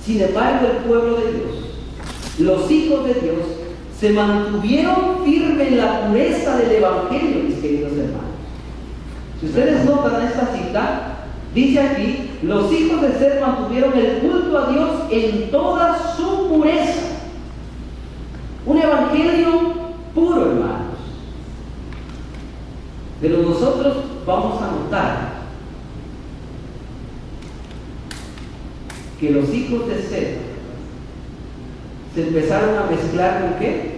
Sin embargo, el pueblo de Dios, los hijos de Dios, se mantuvieron firmes en la pureza del evangelio, mis queridos hermanos. Si ustedes notan esta cita, dice aquí, los hijos de Seth mantuvieron el culto a Dios en toda su pureza. Un evangelio puro, hermanos. Pero nosotros vamos a notar que los hijos de Seth se empezaron a mezclar ¿con qué?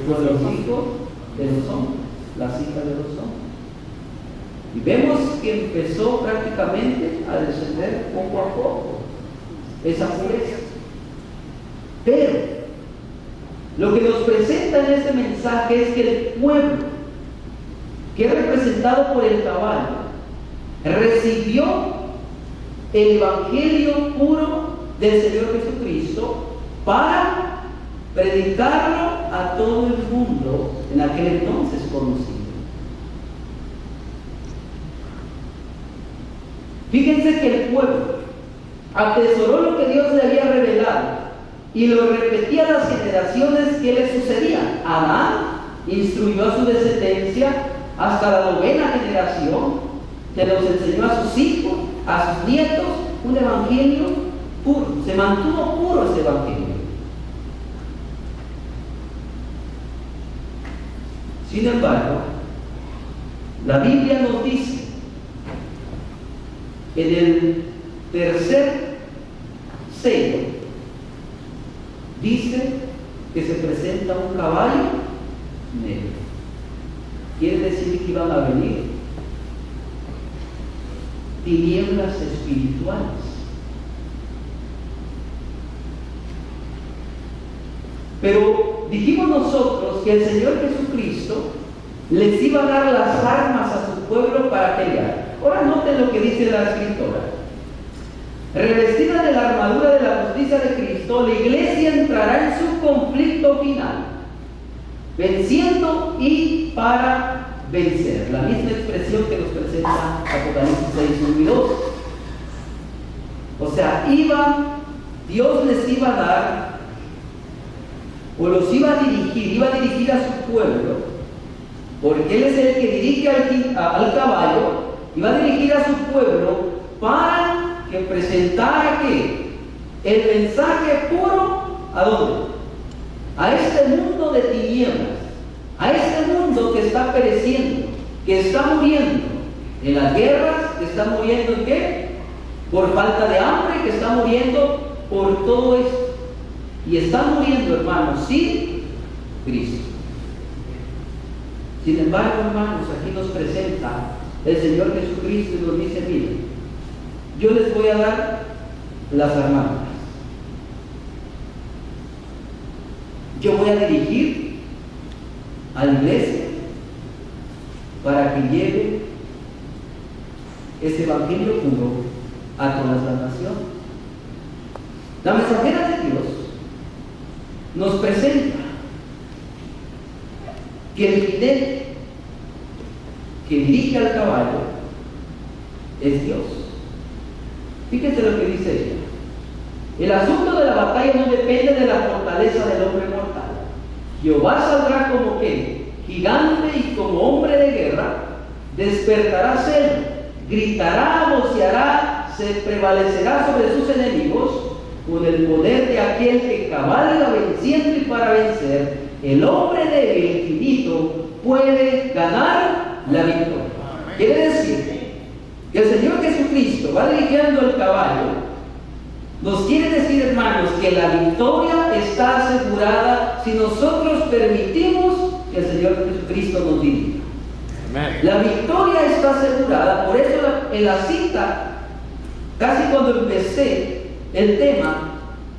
Con los hijos de los hombres, las hijas de los hombres. Y vemos que empezó prácticamente a descender poco a poco esa pureza. Pero lo que nos presenta en este mensaje es que el pueblo, que es representado por el caballo, recibió el evangelio puro del Señor Jesucristo para predicarlo a todo el mundo en aquel entonces conocido. Fíjense que el pueblo atesoró lo que Dios le había revelado y lo repetía a las generaciones que le sucedían. Adán instruyó a su descendencia hasta la 9ª generación, que los enseñó a sus hijos, a sus nietos, un evangelio puro. Se mantuvo puro ese evangelio. Sin embargo, la Biblia nos dice en el tercer sello, dice que se presenta un caballo negro. Quiere decir que iban a venir tinieblas espirituales. Pero dijimos nosotros que el Señor Jesucristo les iba a dar las armas a su pueblo para pelear. Ahora noten lo que dice la escritora. Revestida de la armadura de la justicia de Cristo, la iglesia entrará en su conflicto final, venciendo y para vencer. La misma expresión que nos presenta Apocalipsis 6, 1 y 2. O sea, Dios les iba a dar, o los iba a dirigir a su pueblo, porque Él es el que dirige al caballo, y va a dirigir a su pueblo para que presentara ¿qué? El mensaje puro, ¿a dónde? A este mundo de tinieblas, a este mundo que está pereciendo, que está muriendo en las guerras, que está muriendo ¿en qué? Por falta de hambre, que está muriendo por todo esto. Y está muriendo, hermanos, sin Cristo. Sin embargo, hermanos, aquí nos presenta el Señor Jesucristo y nos dice, miren, yo les voy a dar las armaduras. Yo voy a dirigir a la iglesia para que lleve ese evangelio puro a todas las naciones. La mensajera de Dios nos presenta que el jinete que dirige al caballo es Dios. Fíjense lo que dice ella. El asunto de la batalla no depende de la fortaleza del hombre mortal. Jehová saldrá como que gigante y como hombre de guerra, despertará celo, gritará, voceará, se prevalecerá sobre sus enemigos con el poder de aquel que cabalga venciendo y para vencer. El hombre débil finito puede ganar la victoria. Quiere decir que el Señor Jesucristo va dirigiendo el caballo Nos quiere decir, hermanos, que la victoria está asegurada si nosotros permitimos que el Señor Jesucristo nos dirija. Amén. La victoria está asegurada. Por eso en la cita, casi cuando empecé el tema,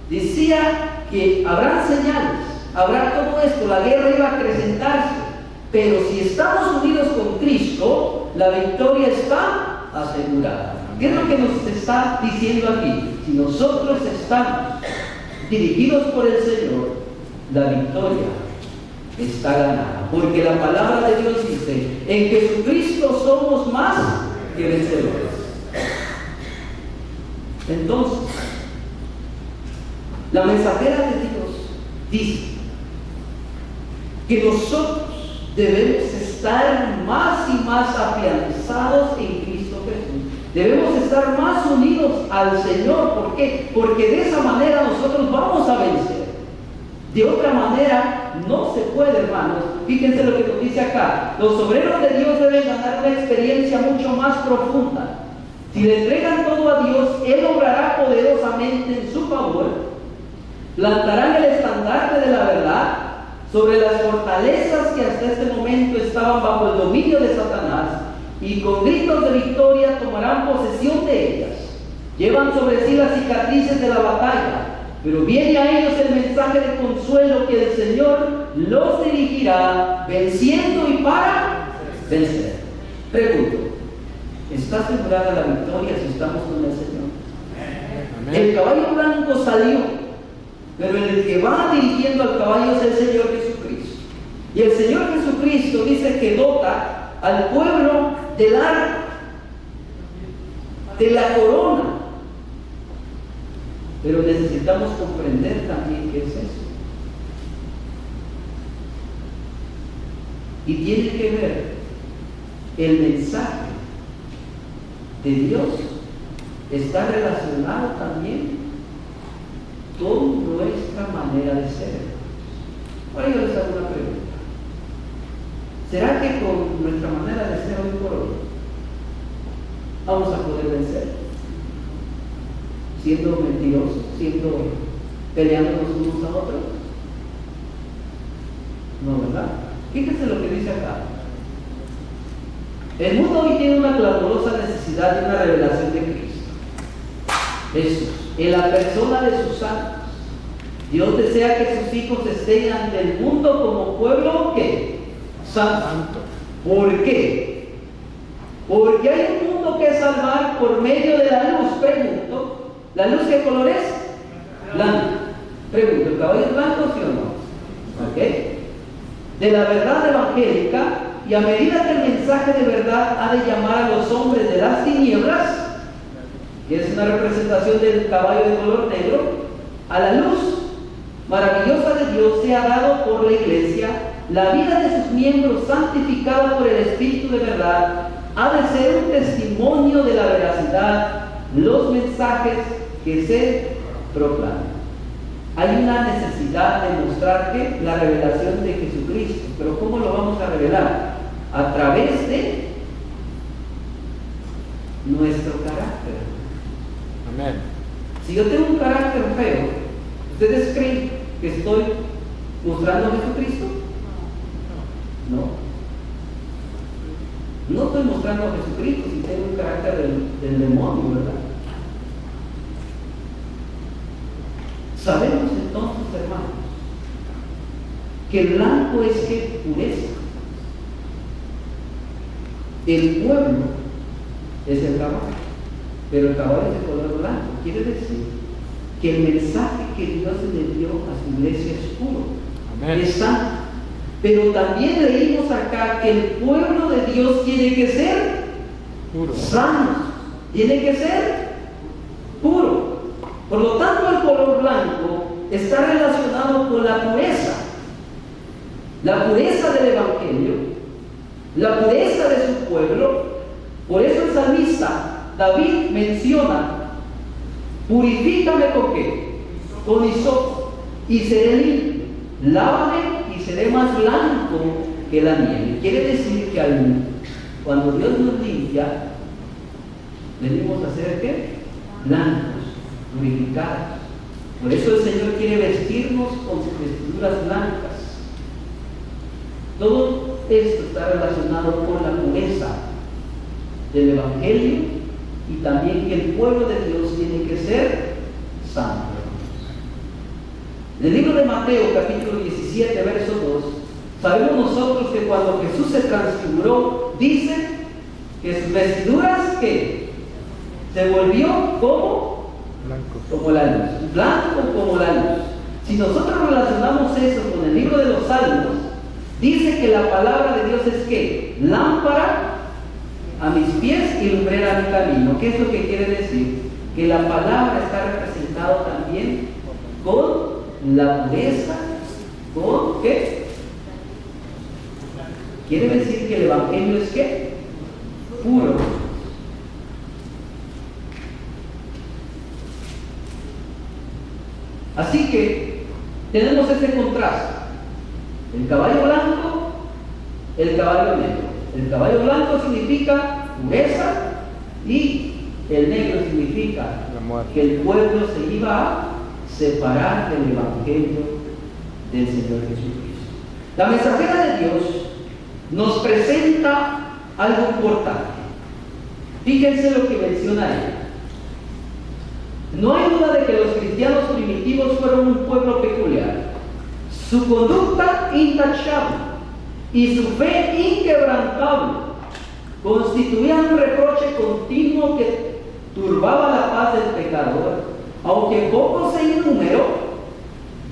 decía que habrán señales, habrá todo esto, la guerra iba a acrecentarse, pero si estamos unidos con Cristo, la victoria está asegurada. ¿Qué es lo que nos está diciendo aquí? Si nosotros estamos dirigidos por el Señor, la victoria está ganada. Porque la palabra de Dios dice, en Jesucristo somos más que vencedores. Entonces, la mensajera de Dios dice que nosotros debemos estar más y más afianzados en Cristo Jesús. Debemos estar más unidos al Señor. ¿Por qué? Porque de esa manera nosotros vamos a vencer. De otra manera no se puede, hermanos. Fíjense lo que nos dice acá. Los obreros de Dios deben ganar una experiencia mucho más profunda. Si le entregan todo a Dios, Él obrará poderosamente en su favor. Plantarán el estandarte de la verdad sobre las fortalezas que hasta este momento estaban bajo el dominio de Satanás, y con gritos de victoria tomarán posesión de ellas. Llevan sobre sí las cicatrices de la batalla, pero viene a ellos el mensaje de consuelo que el Señor los dirigirá venciendo y para vencer. Pregunto, ¿está asegurada la victoria si estamos con el Señor? Amén. El caballo blanco salió, pero el que va dirigiendo al caballo es el Señor Jesucristo. Y el Señor Jesucristo dice que dota al pueblo del arco, de la corona. Pero necesitamos comprender también qué es eso. Y tiene que ver el mensaje de Dios, está relacionado también con nuestra manera de ser. Ahora yo les hago una pregunta. ¿Será que con nuestra manera de ser hoy por hoy vamos a poder vencer? Siendo mentirosos, peleándonos unos a otros. No, ¿verdad? Fíjense lo que dice acá. El mundo hoy tiene una clamorosa necesidad de una revelación de Cristo Jesús, en la persona de sus santos. Dios desea que sus hijos estén ante el mundo como pueblo ¿qué? Santo. ¿Por qué? Porque hay un mundo que salvar por medio de la luz. Pregunto, ¿la luz qué color es? Blanco. Pregunto, ¿el caballo es blanco, sí o no? ¿Ok? De la verdad evangélica, y a medida que el mensaje de verdad ha de llamar a los hombres de las tinieblas, que es una representación del caballo de color negro, a la luz maravillosa de Dios se ha dado por la iglesia. La vida de sus miembros, santificada por el Espíritu de verdad, ha de ser un testimonio de la veracidad, los mensajes que se proclaman. Hay una necesidad de mostrar que la revelación de Jesucristo, pero ¿cómo lo vamos a revelar? A través de nuestro carácter. Amén. Si yo tengo un carácter feo, ¿ustedes creen que estoy mostrando a Jesucristo? No. No estoy mostrando a Jesucristo si tengo un carácter del demonio, ¿verdad? Sabemos entonces, hermanos, que el blanco es que pureza. El pueblo es el caballo, pero el caballo es de color blanco. Quiere decir que el mensaje que Dios le dio a su iglesia es puro, Amén. es santo. Pero también leímos acá que el pueblo de Dios tiene que ser Puro. sano, tiene que ser puro. Por lo tanto, el color blanco está relacionado con la pureza del Evangelio, la pureza de su pueblo. Por eso el salmista David menciona: purifícame con qué, con hisopo, y seré limpio, lávame y seré más blanco que la nieve. Quiere decir que cuando Dios nos limpia, venimos a ser ¿qué? Blancos. purificados. Por eso el Señor quiere vestirnos con vestiduras blancas. Todo esto está relacionado con la pureza del Evangelio y también que el pueblo de Dios tiene que ser santo. En el libro de Mateo, capítulo 17, verso 2, sabemos nosotros que cuando Jesús se transfiguró, dice que sus vestiduras, ¿qué? Se volvió como la luz, blanco como la luz. Si nosotros relacionamos eso con el libro de los Salmos, dice que la palabra de Dios es ¿qué? Lámpara a mis pies y lumbrera a mi camino. ¿Qué es lo que quiere decir? Que la palabra está representada también con la pureza, ¿con qué? Quiere decir que el Evangelio es ¿qué? Puro. Así que tenemos este contraste: el caballo blanco, el caballo negro. El caballo blanco significa pureza y el negro significa que el pueblo se iba a separar del Evangelio del Señor Jesucristo. La mensajera de Dios nos presenta algo importante. Fíjense lo que menciona ella. No hay duda de que los cristianos primitivos fueron un pueblo peculiar. Su conducta intachable y su fe inquebrantable constituían un reproche continuo que turbaba la paz del pecador, aunque pocos en número,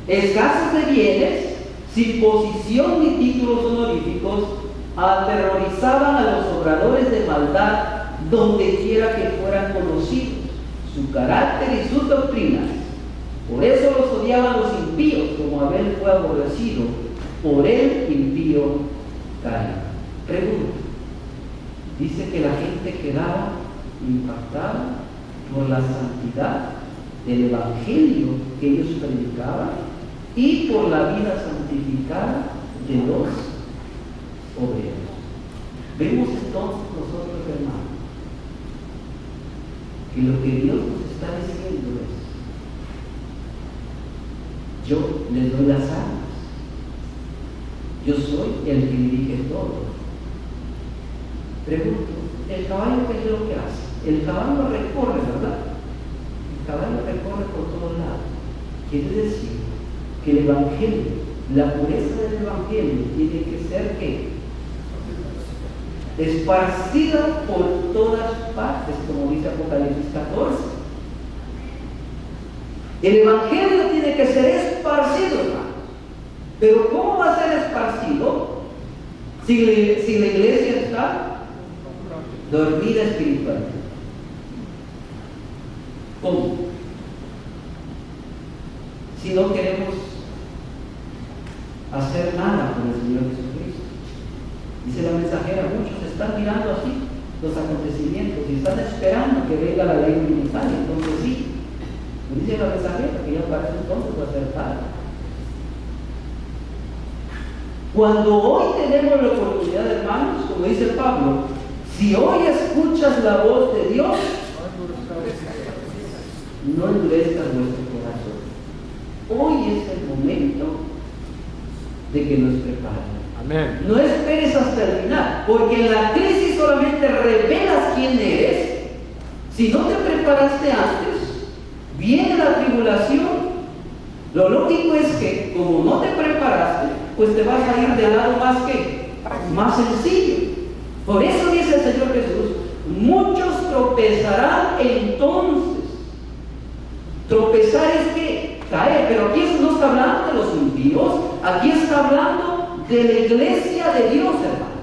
escasos de bienes, sin posición ni títulos honoríficos, aterrorizaban a los obradores de maldad donde quiera que fueran conocidos, su carácter y sus doctrinas. Por eso los odiaban los impíos, como Abel fue aborrecido por el impío Caín. Pregunta: dice que la gente quedaba impactada por la santidad del Evangelio que ellos predicaban y por la vida santificada de los obreros. Vemos entonces nosotros, hermanos, que lo que Dios nos está diciendo es: yo les doy las armas, yo soy el que dirige todo. Pregunto: ¿el caballo qué es lo que hace? El caballo recorre, ¿verdad? El caballo recorre por todos lados. Quiere decir que el Evangelio, la pureza del Evangelio, tiene que ser ¿qué? Esparcida por todas partes, como dice Apocalipsis 14. El Evangelio tiene que ser esparcido, hermano. Pero ¿cómo va a ser esparcido si la iglesia está dormida espiritualmente? ¿Cómo? Si no queremos hacer nada con el Señor Jesucristo. Dice la mensajera: muchos están mirando así los acontecimientos y están esperando que venga la ley universal. Entonces sí, dice la mensajera que ya para ese entonces va a ser tarde. Cuando hoy tenemos la oportunidad, hermanos, como dice Pablo, si hoy escuchas la voz de Dios, no endurezcas vuestro corazón. Hoy es el momento de que nos preparemos. Amén. No esperes hasta el final, porque en la crisis solamente revelas quién eres. Si no te preparaste antes, viene la tribulación. Lo lógico es que, como no te preparaste, pues te vas a ir del lado más sencillo. Por eso dice el Señor Jesús: muchos tropezarán entonces. Tropezar es que caer, pero aquí no está hablando de los impíos, aquí está hablando de la iglesia de Dios, hermano.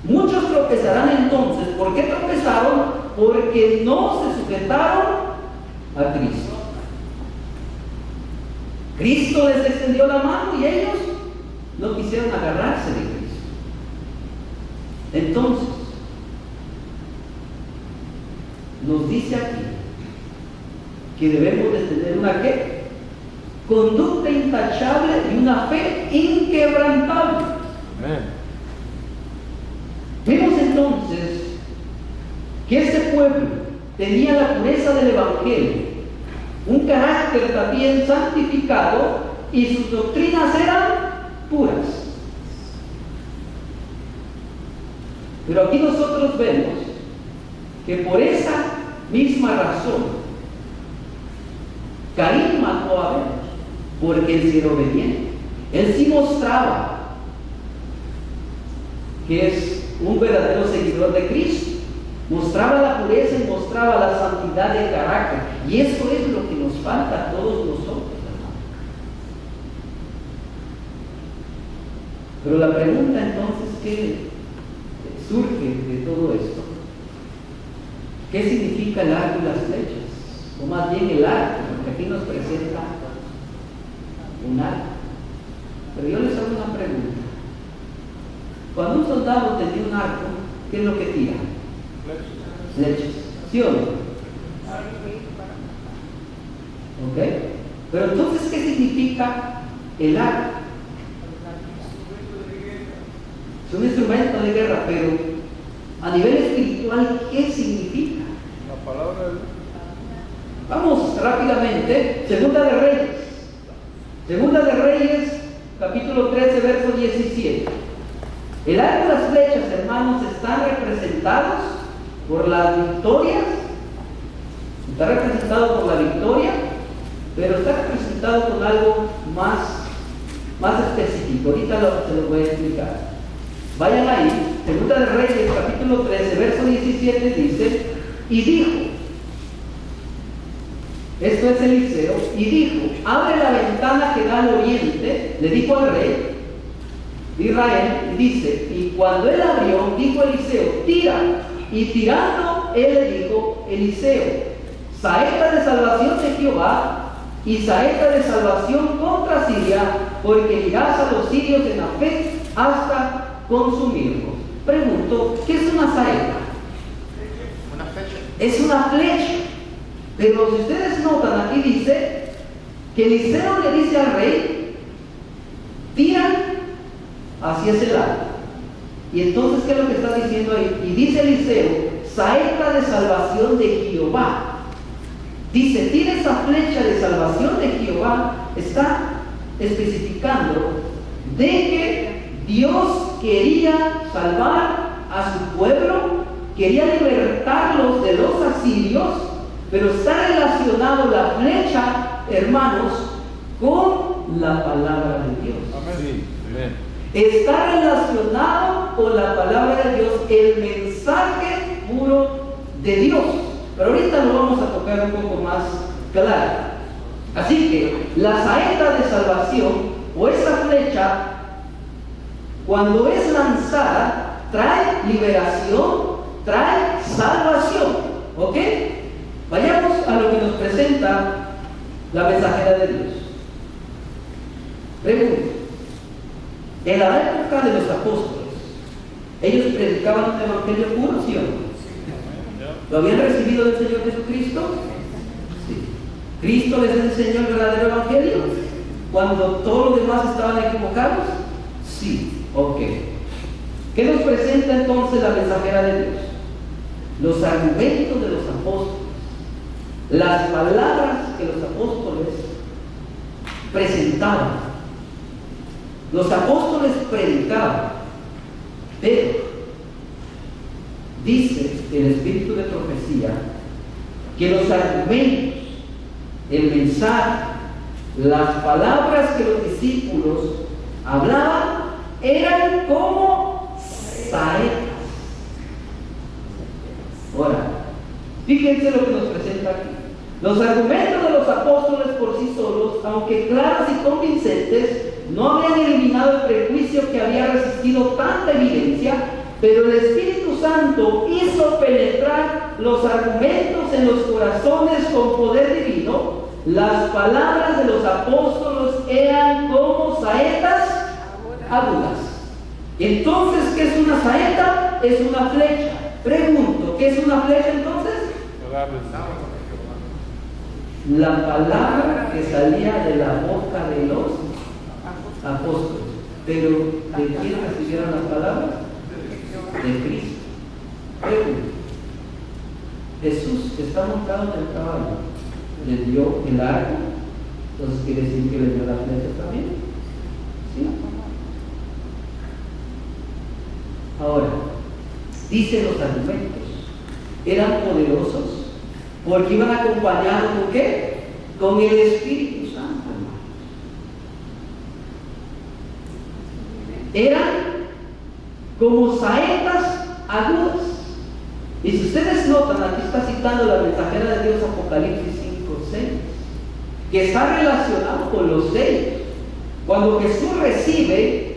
Muchos tropezarán entonces. ¿Por qué tropezaron? Porque no se sujetaron a Cristo. Cristo les extendió la mano y ellos no quisieron agarrarse de Cristo. Entonces, nos dice aquí que debemos de tener una ¿qué? Conducta intachable y una fe inquebrantable. Amén. Vemos entonces que este pueblo tenía la pureza del Evangelio, un carácter también santificado, y sus doctrinas eran puras. Pero aquí nosotros vemos que por esa misma razón Caín mató a Abel, porque él sí era obediente. Él sí mostraba que es un verdadero seguidor de Cristo. Mostraba la pureza y mostraba la santidad de carácter. Y eso es lo que nos falta a todos nosotros, hermanos. Pero la pregunta entonces que surge de todo esto: ¿qué significa el arco y las flechas? O más bien el arco, porque aquí nos presenta un arco. Pero yo les hago una pregunta. Cuando un soldado tenía un arco, ¿qué es lo que tira? Flechas. ¿Sí o no? ¿Ok? Pero entonces, ¿qué significa el arco? Es un instrumento de guerra, pero a nivel espiritual, ¿qué significa? La palabra de Dios. Vamos rápidamente, Segunda de Reyes. Segunda de Reyes, capítulo 13, verso 17. El arco y las flechas, hermanos, están representados por las victorias. Está representado por la victoria, pero está representado con algo más específico. Ahorita se lo voy a explicar. Vayan ahí, Segunda de Reyes, capítulo 13, verso 17, dice: y dijo, esto es Eliseo, y dijo: abre la ventana que da al oriente, le dijo al rey de Israel, y dice: y cuando él abrió, dijo Eliseo: tira. Y tirando, él le dijo, Eliseo: saeta de salvación de Jehová, y saeta de salvación contra Siria, porque irás a los sirios en Afec hasta consumirlos. Pregunto, ¿qué es una saeta? Una flecha. Es una flecha. Pero si ustedes notan, aquí dice que Eliseo le dice al rey: tira hacia ese lado. Y entonces, ¿qué es lo que está diciendo ahí? Y dice Eliseo: saeta de salvación de Jehová. Dice: tira esa flecha de salvación de Jehová. Está especificando de que Dios quería salvar a su pueblo, quería libertarlos de los asirios, pero está relacionado la flecha, hermanos, con la palabra de Dios. Amén. Amén. Está relacionado con la palabra de Dios, el mensaje puro de Dios. Pero ahorita lo vamos a tocar un poco más claro. Así que la saeta de salvación, o esa flecha, cuando es lanzada, trae liberación, trae salvación. ¿Ok? Vayamos a lo que nos presenta la mensajera de Dios. Pregunta: en la época de los apóstoles, ¿ellos predicaban un evangelio puro, sí o no? ¿Lo habían recibido del Señor Jesucristo? Sí. ¿Cristo les enseñó el verdadero evangelio cuando todos los demás estaban equivocados? Sí. Ok. ¿Qué nos presenta entonces la mensajera de Dios? Los argumentos de los apóstoles, las palabras que los apóstoles presentaban. Los apóstoles predicaban, pero dice el espíritu de profecía que los argumentos, el mensaje, las palabras que los discípulos hablaban eran como saetas. Ahora, fíjense lo que nos presenta aquí. Los argumentos de los apóstoles por sí solos, aunque claros y convincentes, no habían eliminado el prejuicio que había resistido tanta evidencia, pero el Espíritu Santo hizo penetrar los argumentos en los corazones con poder divino. Las palabras de los apóstoles eran como saetas agudas. Entonces, ¿qué es una saeta? Es una flecha. Pregunto, ¿qué es una flecha entonces? La palabra que salía de la boca de los apóstoles. Pero, ¿de quién recibieron las palabras? De Cristo. Pregunto: Jesús está montado en el caballo. le dio el arco, entonces quiere decir que le dio las flechas también. ¿Sí? Ahora, dice los argumentos, eran poderosos porque iban acompañados ¿con qué? Con el Espíritu Santo, hermanos. Eran como saetas agudas. Y si ustedes notan, aquí está citando la mensajera de Dios, Apocalipsis 5:6, que está relacionado con los sellos. Cuando Jesús recibe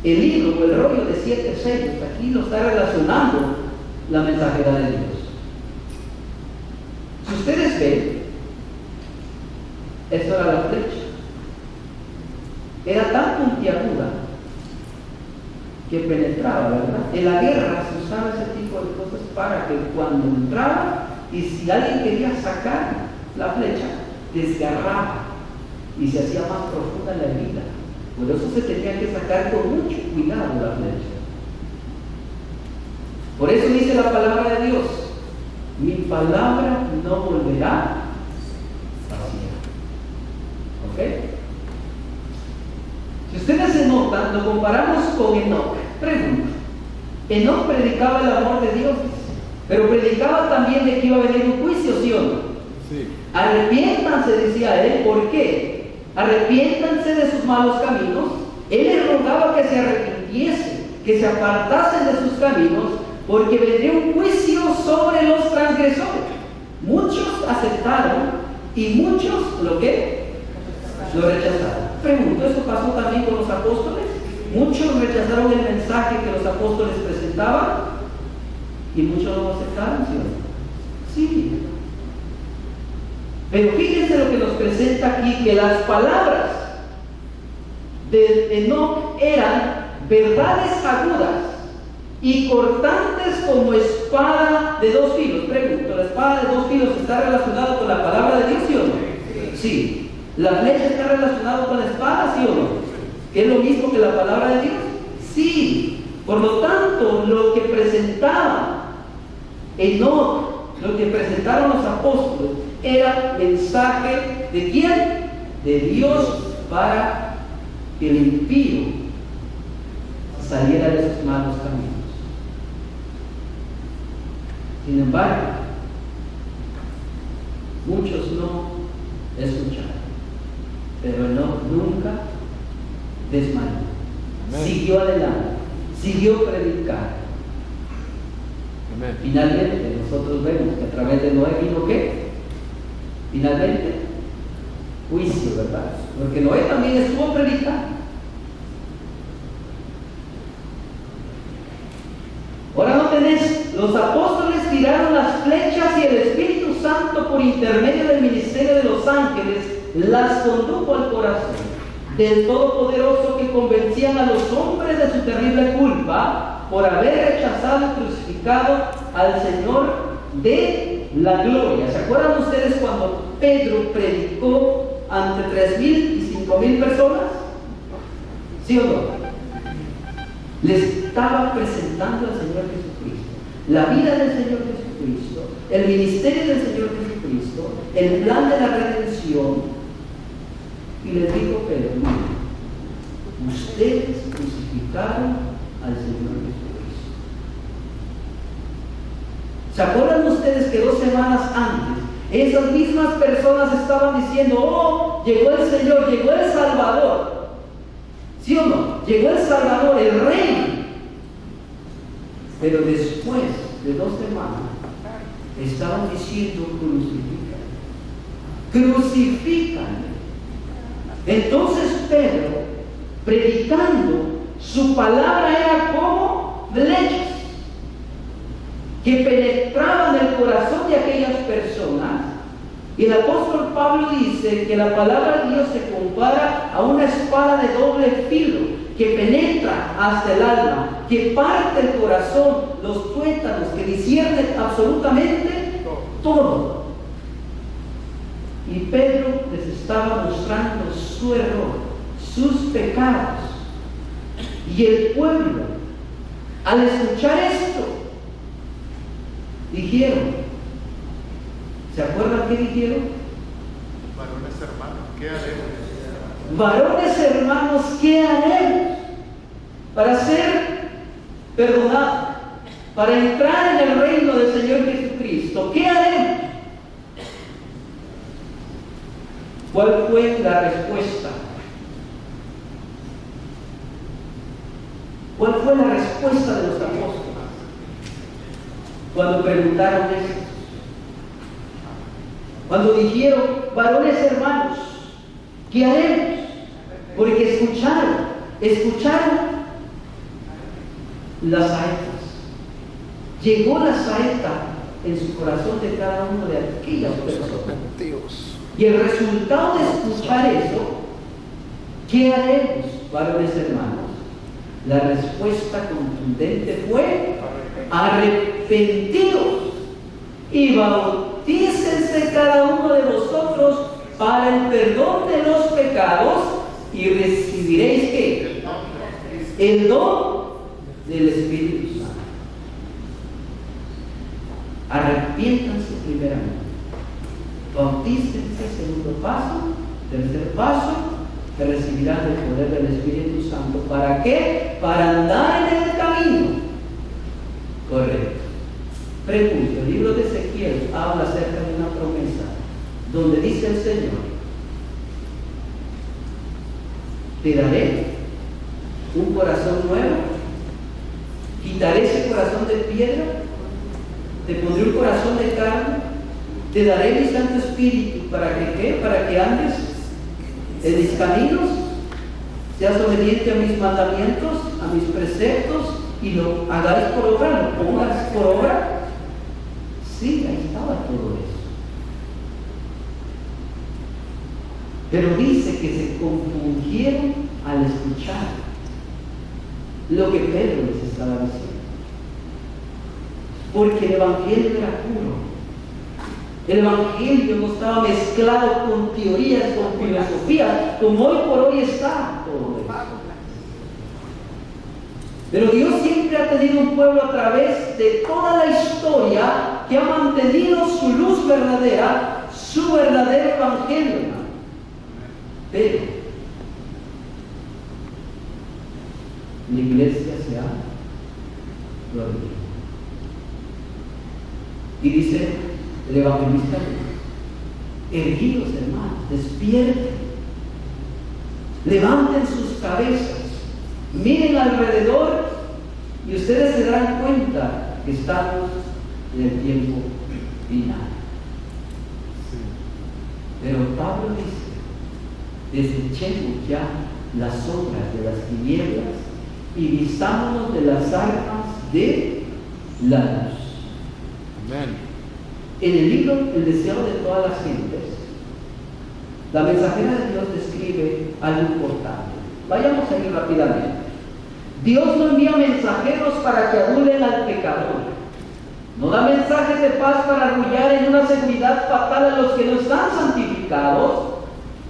el libro o el rollo de 7 sellos, aquí lo está relacionando la mensajera de Dios. Si ustedes ven, esto era la flecha. Era tan puntiaguda que penetraba, ¿verdad? En la guerra se usaba ese tipo de cosas para que cuando entraba y si alguien quería sacar la flecha, desgarraba y se hacía más profunda la herida. Por eso se tenía que sacar con mucho cuidado la flecha. Por eso dice la palabra de Dios: mi palabra no volverá vacía. ¿Ok? Si ustedes se notan, lo comparamos con Enoc. Pregunta: Enoc predicaba el amor de Dios, pero predicaba también de que iba a venir un juicio, ¿sí o no? Sí. Arrepiéntanse, decía él. ¿Por qué? Arrepiéntanse de sus malos caminos. Él les rogaba que se arrepintiesen, que se apartasen de sus caminos, porque vendría un juicio sobre los transgresores. Muchos aceptaron y muchos lo rechazaron. Pregunto, ¿eso pasó también con los apóstoles? Muchos rechazaron el mensaje que los apóstoles presentaban y muchos no lo aceptaron, ¿sí o no? Sí. Pero fíjense lo que nos presenta aquí, que las palabras de Enoc eran verdades agudas y cortantes como espada de 2 filos. Pregunto, ¿la espada de 2 filos está relacionada con la palabra de Dios, sí o no? Sí. ¿La flecha está relacionada con la espada, sí o no? ¿Que es lo mismo que la palabra de Dios? Sí. Por lo tanto, lo que presentaba Enoc, lo que presentaron los apóstoles, era mensaje ¿de quién? De Dios, para que el impío saliera de sus malos caminos. Sin embargo, muchos no escucharon, pero nunca desmayó. Amén. Siguió adelante, siguió predicando. Amén. Finalmente, nosotros vemos que a través de Noé vino ¿qué? Finalmente, juicio, ¿verdad? Porque Noé también estuvo predicando. Ahora no tenés, los apóstoles tiraron las flechas y el Espíritu Santo, por intermedio del ministerio de los ángeles, las condujo al corazón del Todopoderoso, que convencían a los hombres de su terrible culpa por haber rechazado y crucificado al Señor de la gloria. ¿Se acuerdan ustedes cuando Pedro predicó ante 3,000 y 5,000 personas? ¿Sí o no? Les estaba presentando al Señor Jesucristo, la vida del Señor Jesucristo, el ministerio del Señor Jesucristo, el plan de la redención. Y les dijo Pedro: ustedes crucificaron al Señor Jesucristo. ¿Se acuerdan ustedes que 2 semanas antes esas mismas personas estaban diciendo: oh, llegó el Señor, llegó el Salvador? ¿Sí o no? Llegó el Salvador, el Rey. Pero después de 2 semanas estaban diciendo: crucifícame. Entonces Pedro, predicando, su palabra era como flechas que penetraban el corazón de aquellas personas. Y el apóstol Pablo dice que la palabra de Dios se compara a una espada de doble filo que penetra hasta el alma, que parte el corazón, los tuétanos, que discierne absolutamente todo. Y Pedro les estaba mostrando su error, sus pecados. Y el pueblo, al escuchar esto, dijeron, ¿se acuerdan acuerdan qué dijeron? Varones hermanos, ¿qué haremos? Varones hermanos, ¿qué haremos para ser perdonados? Para entrar en el reino del Señor Jesucristo, ¿qué haremos? ¿Cuál fue la respuesta? ¿Cuál fue la respuesta de los apóstoles cuando preguntaron eso? Cuando dijeron, varones hermanos, ¿qué haremos? Porque escucharon las saetas. Llegó la saeta en su corazón de cada uno de aquellas personas. Y el resultado de escuchar eso, ¿qué haremos, varones hermanos? La respuesta contundente fue: arrepentidos y bautícense cada uno de vosotros para el perdón de los pecados y recibiréis ¿qué? El don del Espíritu Santo. Arrepiéntanse primeramente, bautícense, segundo paso, tercer paso, que recibirán el poder del Espíritu Santo. ¿Para qué? Para andar en el camino correcto. Pregunto, el libro de Ezequiel habla acerca de una promesa donde dice el Señor: te daré un corazón nuevo, quitaré ese corazón de piedra, te pondré un corazón de carne, te daré mi Santo Espíritu. ¿Para que qué? Para que andes en mis caminos, seas obediente a mis mandamientos, a mis preceptos, y lo hagáis por obra, lo pongas por obra. Sí, ahí estaba todo eso. Pero dice que se confundieron al escuchar lo que Pedro les estaba diciendo. Porque el Evangelio era puro. El Evangelio no estaba mezclado con teorías, con filosofía, como hoy por hoy está todo eso. Pero Dios siempre ha tenido un pueblo a través de toda la historia que ha mantenido su luz verdadera, su verdadero Evangelio. Pero la iglesia se ha dormido. Y dice el evangelista: erguidos, hermanos, despierten, levanten sus cabezas, miren alrededor y ustedes se darán cuenta que estamos en el tiempo final. Pero Pablo dice: desechemos ya las sombras de las tinieblas y vistámonos de las armas de la luz. Amén. En el libro El deseo de todas las gentes, la mensajera de Dios describe algo importante. Vayamos a ir rápidamente. Dios no envía mensajeros para que adulen al pecador. No da mensajes de paz para arrullar en una seguridad fatal a los que no están santificados.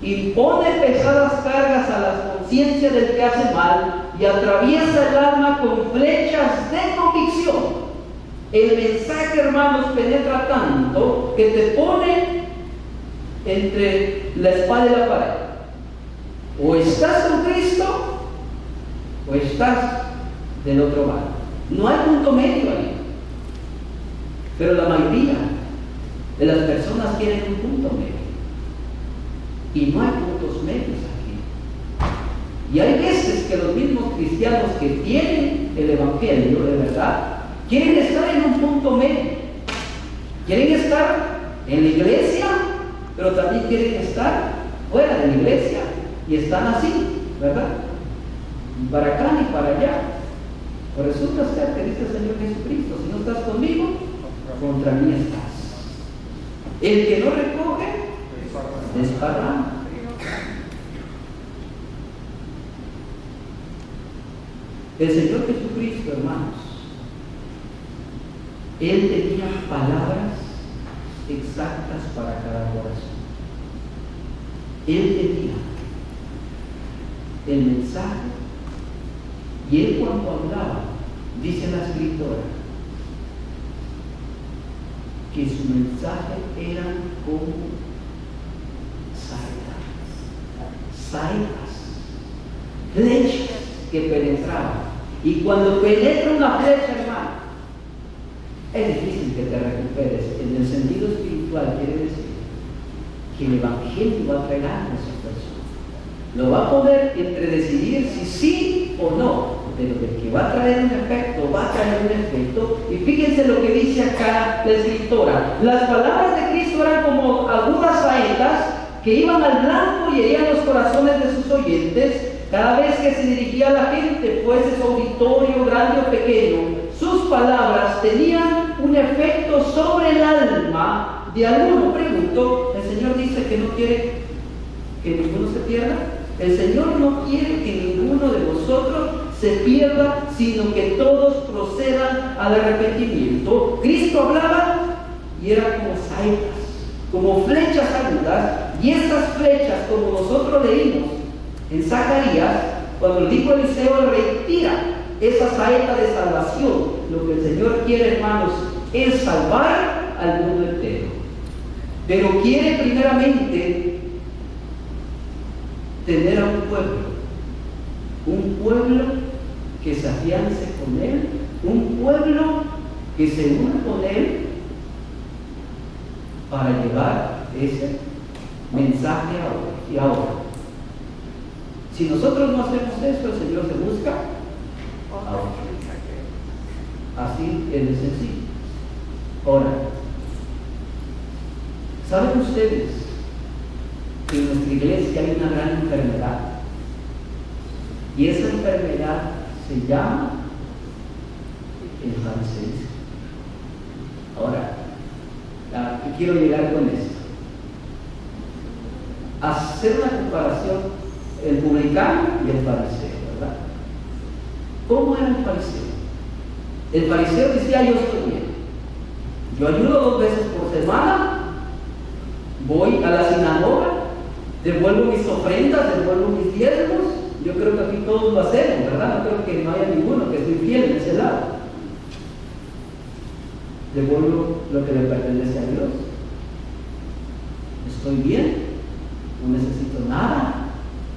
Impone pesadas cargas a la conciencia del que hace mal y atraviesa el alma con flechas de convicción. El mensaje, hermanos, penetra tanto que te pone entre la espada y la pared. O estás con Cristo o estás del otro lado. No hay punto medio ahí. Pero la mayoría de las personas quieren un punto medio. Y no hay puntos medios aquí. Y hay veces que los mismos cristianos que tienen el Evangelio de verdad quieren estar en un punto medio. Quieren estar en la iglesia, pero también quieren estar fuera de la iglesia. Y están así, ¿verdad? Ni para acá ni para allá. Pues resulta ser que dice el Señor Jesucristo: si no estás conmigo, contra mí estás. El que no recoge, desparrama. El Señor Jesucristo, hermanos, Él tenía palabras exactas para cada corazón. Él tenía el mensaje, y Él cuando hablaba, dice la escritora, que su mensaje era como saetas, flechas que penetraban. Y cuando penetra una flecha, hermano, es difícil que te recuperes. En el sentido espiritual quiere decir que el Evangelio va a traer algo a esa persona. Lo va a poder entre decidir si sí o no, pero de que va a traer un efecto, va a traer un efecto. Y fíjense lo que dice acá la escritora. Las palabras de Cristo eran como agudas saetas que iban al blanco y herían los corazones de sus oyentes. Cada vez que se dirigía a la gente, fuese su auditorio grande o pequeño, sus palabras tenían un efecto sobre el alma de alguno. Pregunto, el Señor dice que no quiere que ninguno se pierda. El Señor no quiere que ninguno de vosotros se pierda, sino que todos procedan al arrepentimiento. Cristo hablaba y era como saetas, como flechas agudas, y estas flechas, como nosotros leímos en Zacarías, cuando le dijo Eliseo, retira esa saeta de salvación. Lo que el Señor quiere, hermanos, es salvar al mundo entero, pero quiere primeramente tener a un pueblo que se afiance con Él, un pueblo que se una con Él para llevar ese mensaje ahora. Y ahora, si nosotros no hacemos eso, el Señor se busca a otro. Así es de sencillo. Ahora, ¿saben ustedes que en nuestra iglesia hay una gran enfermedad? Y esa enfermedad se llama el fariseísmo. Ahora, ¿a qué quiero llegar con esto? Hacer una comparación, el publicano y el fariseo, ¿verdad? ¿Cómo era el fariseo? El fariseo decía: yo estoy bien, yo ayudo 2 veces por semana, voy a la sinagoga, devuelvo mis ofrendas, devuelvo mis diezmos. Yo creo que aquí todos lo hacemos, ¿verdad? No creo que no haya ninguno que esté fiel en ese lado. Devuelvo lo que le pertenece a Dios. Estoy bien, no necesito nada,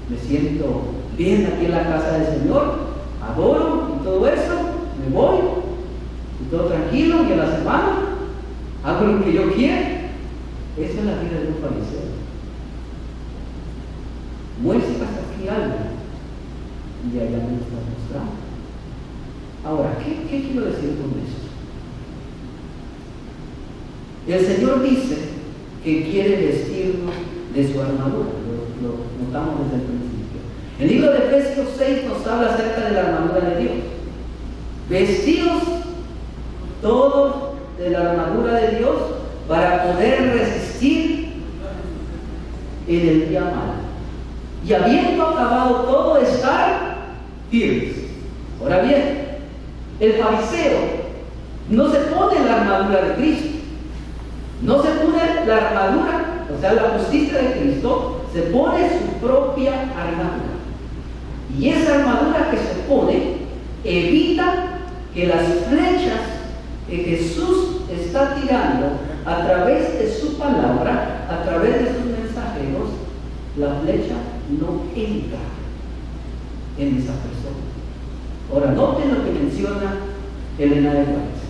me siento bien aquí en la casa del Señor, adoro y todo eso, me voy y todo tranquilo, y a la semana hago lo que yo quiero. Esa es la vida de un fariseo. Muestra aquí algo y allá me lo está mostrando. Ahora, ¿qué quiero decir con esto? El Señor dice que quiere vestirnos de su armadura. Lo notamos desde el principio. El libro de Efesios 6 nos habla acerca de la armadura de Dios. Vestidos todos de la armadura de Dios para poder resistir en el día malo. Y habiendo acabado todo, estar firmes. Ahora bien, el fariseo no se pone la armadura de Cristo. No se pone la armadura, o sea, la justicia de Cristo, se pone su propia armadura. Y esa armadura que se pone evita que las flechas que Jesús está tirando a través de su palabra, a través de sus mensajeros, la flecha no entra en esa persona. Ahora, noten lo que menciona Elena de White.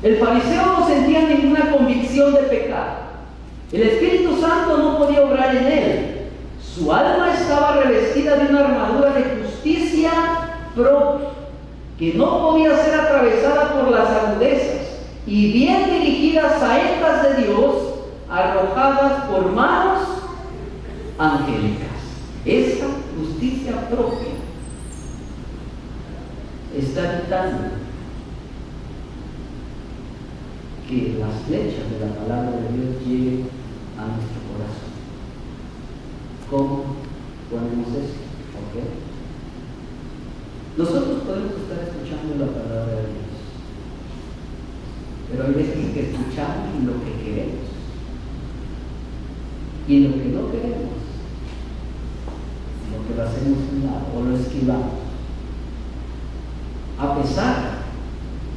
El fariseo no sentía ninguna convicción de pecado. El Espíritu Santo no podía obrar en él. Su alma estaba revestida de una armadura de justicia propia, que no podía ser atravesada por las agudezas y bien dirigidas saetas de Dios arrojadas por manos angélicas. Esa justicia propia está evitando que las flechas de la palabra de Dios lleguen a nuestro corazón. ¿Cómo ponemos eso? ¿Ok? Nosotros podemos estar escuchando la palabra de Dios, pero hay veces que escuchamos lo que queremos y lo que no queremos, lo que lo hacemos a un lado o lo esquivamos, a pesar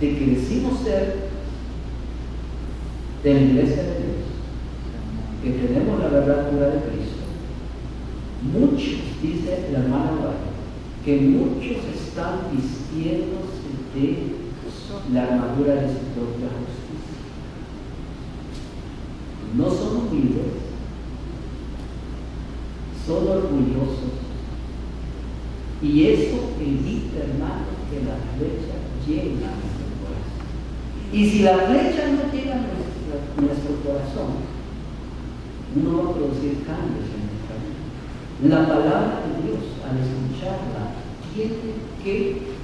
de que decimos ser de la iglesia de Dios, que tenemos la verdad pura de Cristo, muchos, dice la hermana Guaya, que muchos están vistiéndose de la armadura de su propia justicia. No son humildes, son orgullosos, y eso evita, hermano, que la flecha llegue a nuestro corazón. Y si la flecha no llega a nuestro corazón, no va a producir cambios en nuestra vida. La palabra de Dios, al escucharla, tiene que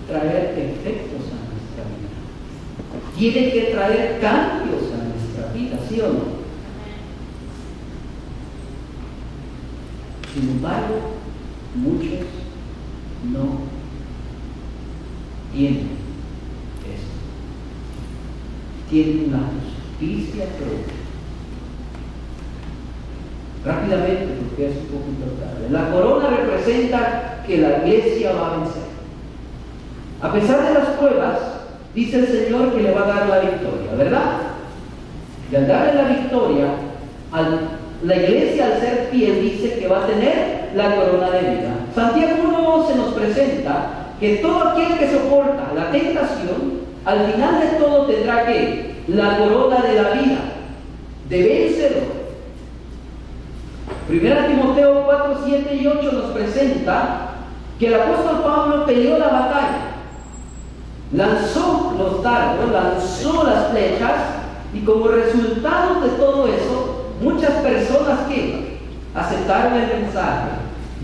traer efectos a nuestra vida. Tiene que traer cambios a nuestra vida, ¿sí o no? Sin embargo, muchos no tienen esto. Tienen la justicia propia. Rápidamente, porque es un poco importante. La corona representa que la iglesia va a vencer. A pesar de las pruebas, dice el Señor que le va a dar la victoria, ¿verdad? Y al darle la victoria, la iglesia, al ser fiel, dice que va a tener la corona de vida. Santiago 1:11 nos presenta que todo aquel que soporta la tentación, al final de todo tendrá que la corona de la vida, de vencedor. 1 Timoteo 4, 7 y 8 nos presenta que el apóstol Pablo peleó la batalla, lanzó los dardos, lanzó las flechas, y como resultado de todo eso, muchas personas que aceptaron el mensaje.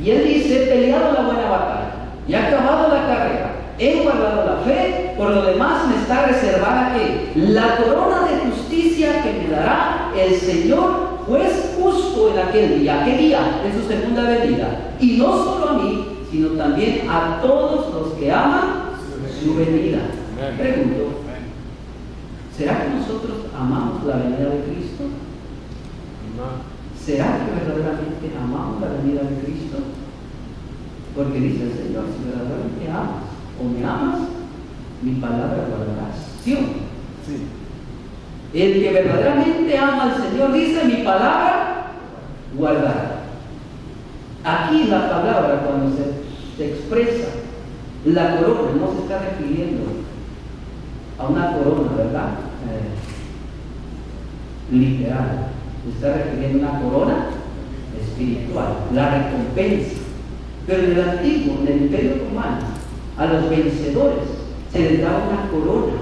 Y él dice: he peleado la buena batalla, y he acabado la carrera, he guardado la fe, por lo demás me está reservada que la corona de justicia que me dará el Señor, juez justo en aquel día. ¿Qué día? En su segunda venida. Y no solo a mí, sino también a todos los que aman su venida. Pregunto, ¿será que nosotros amamos la venida de Cristo? ¿Será que verdaderamente amamos la venida de Cristo? Porque dice el Señor: si verdaderamente amas o me amas, mi palabra guardarás. ¿Sí o no? Sí. El que verdaderamente ama al Señor dice: mi palabra guardará. Aquí la palabra, cuando se expresa la corona, no se está refiriendo a una corona, ¿verdad? Literal. Se está refiriendo a una corona espiritual, la recompensa. Pero en el antiguo, en el Imperio Romano, a los vencedores se les daba una corona,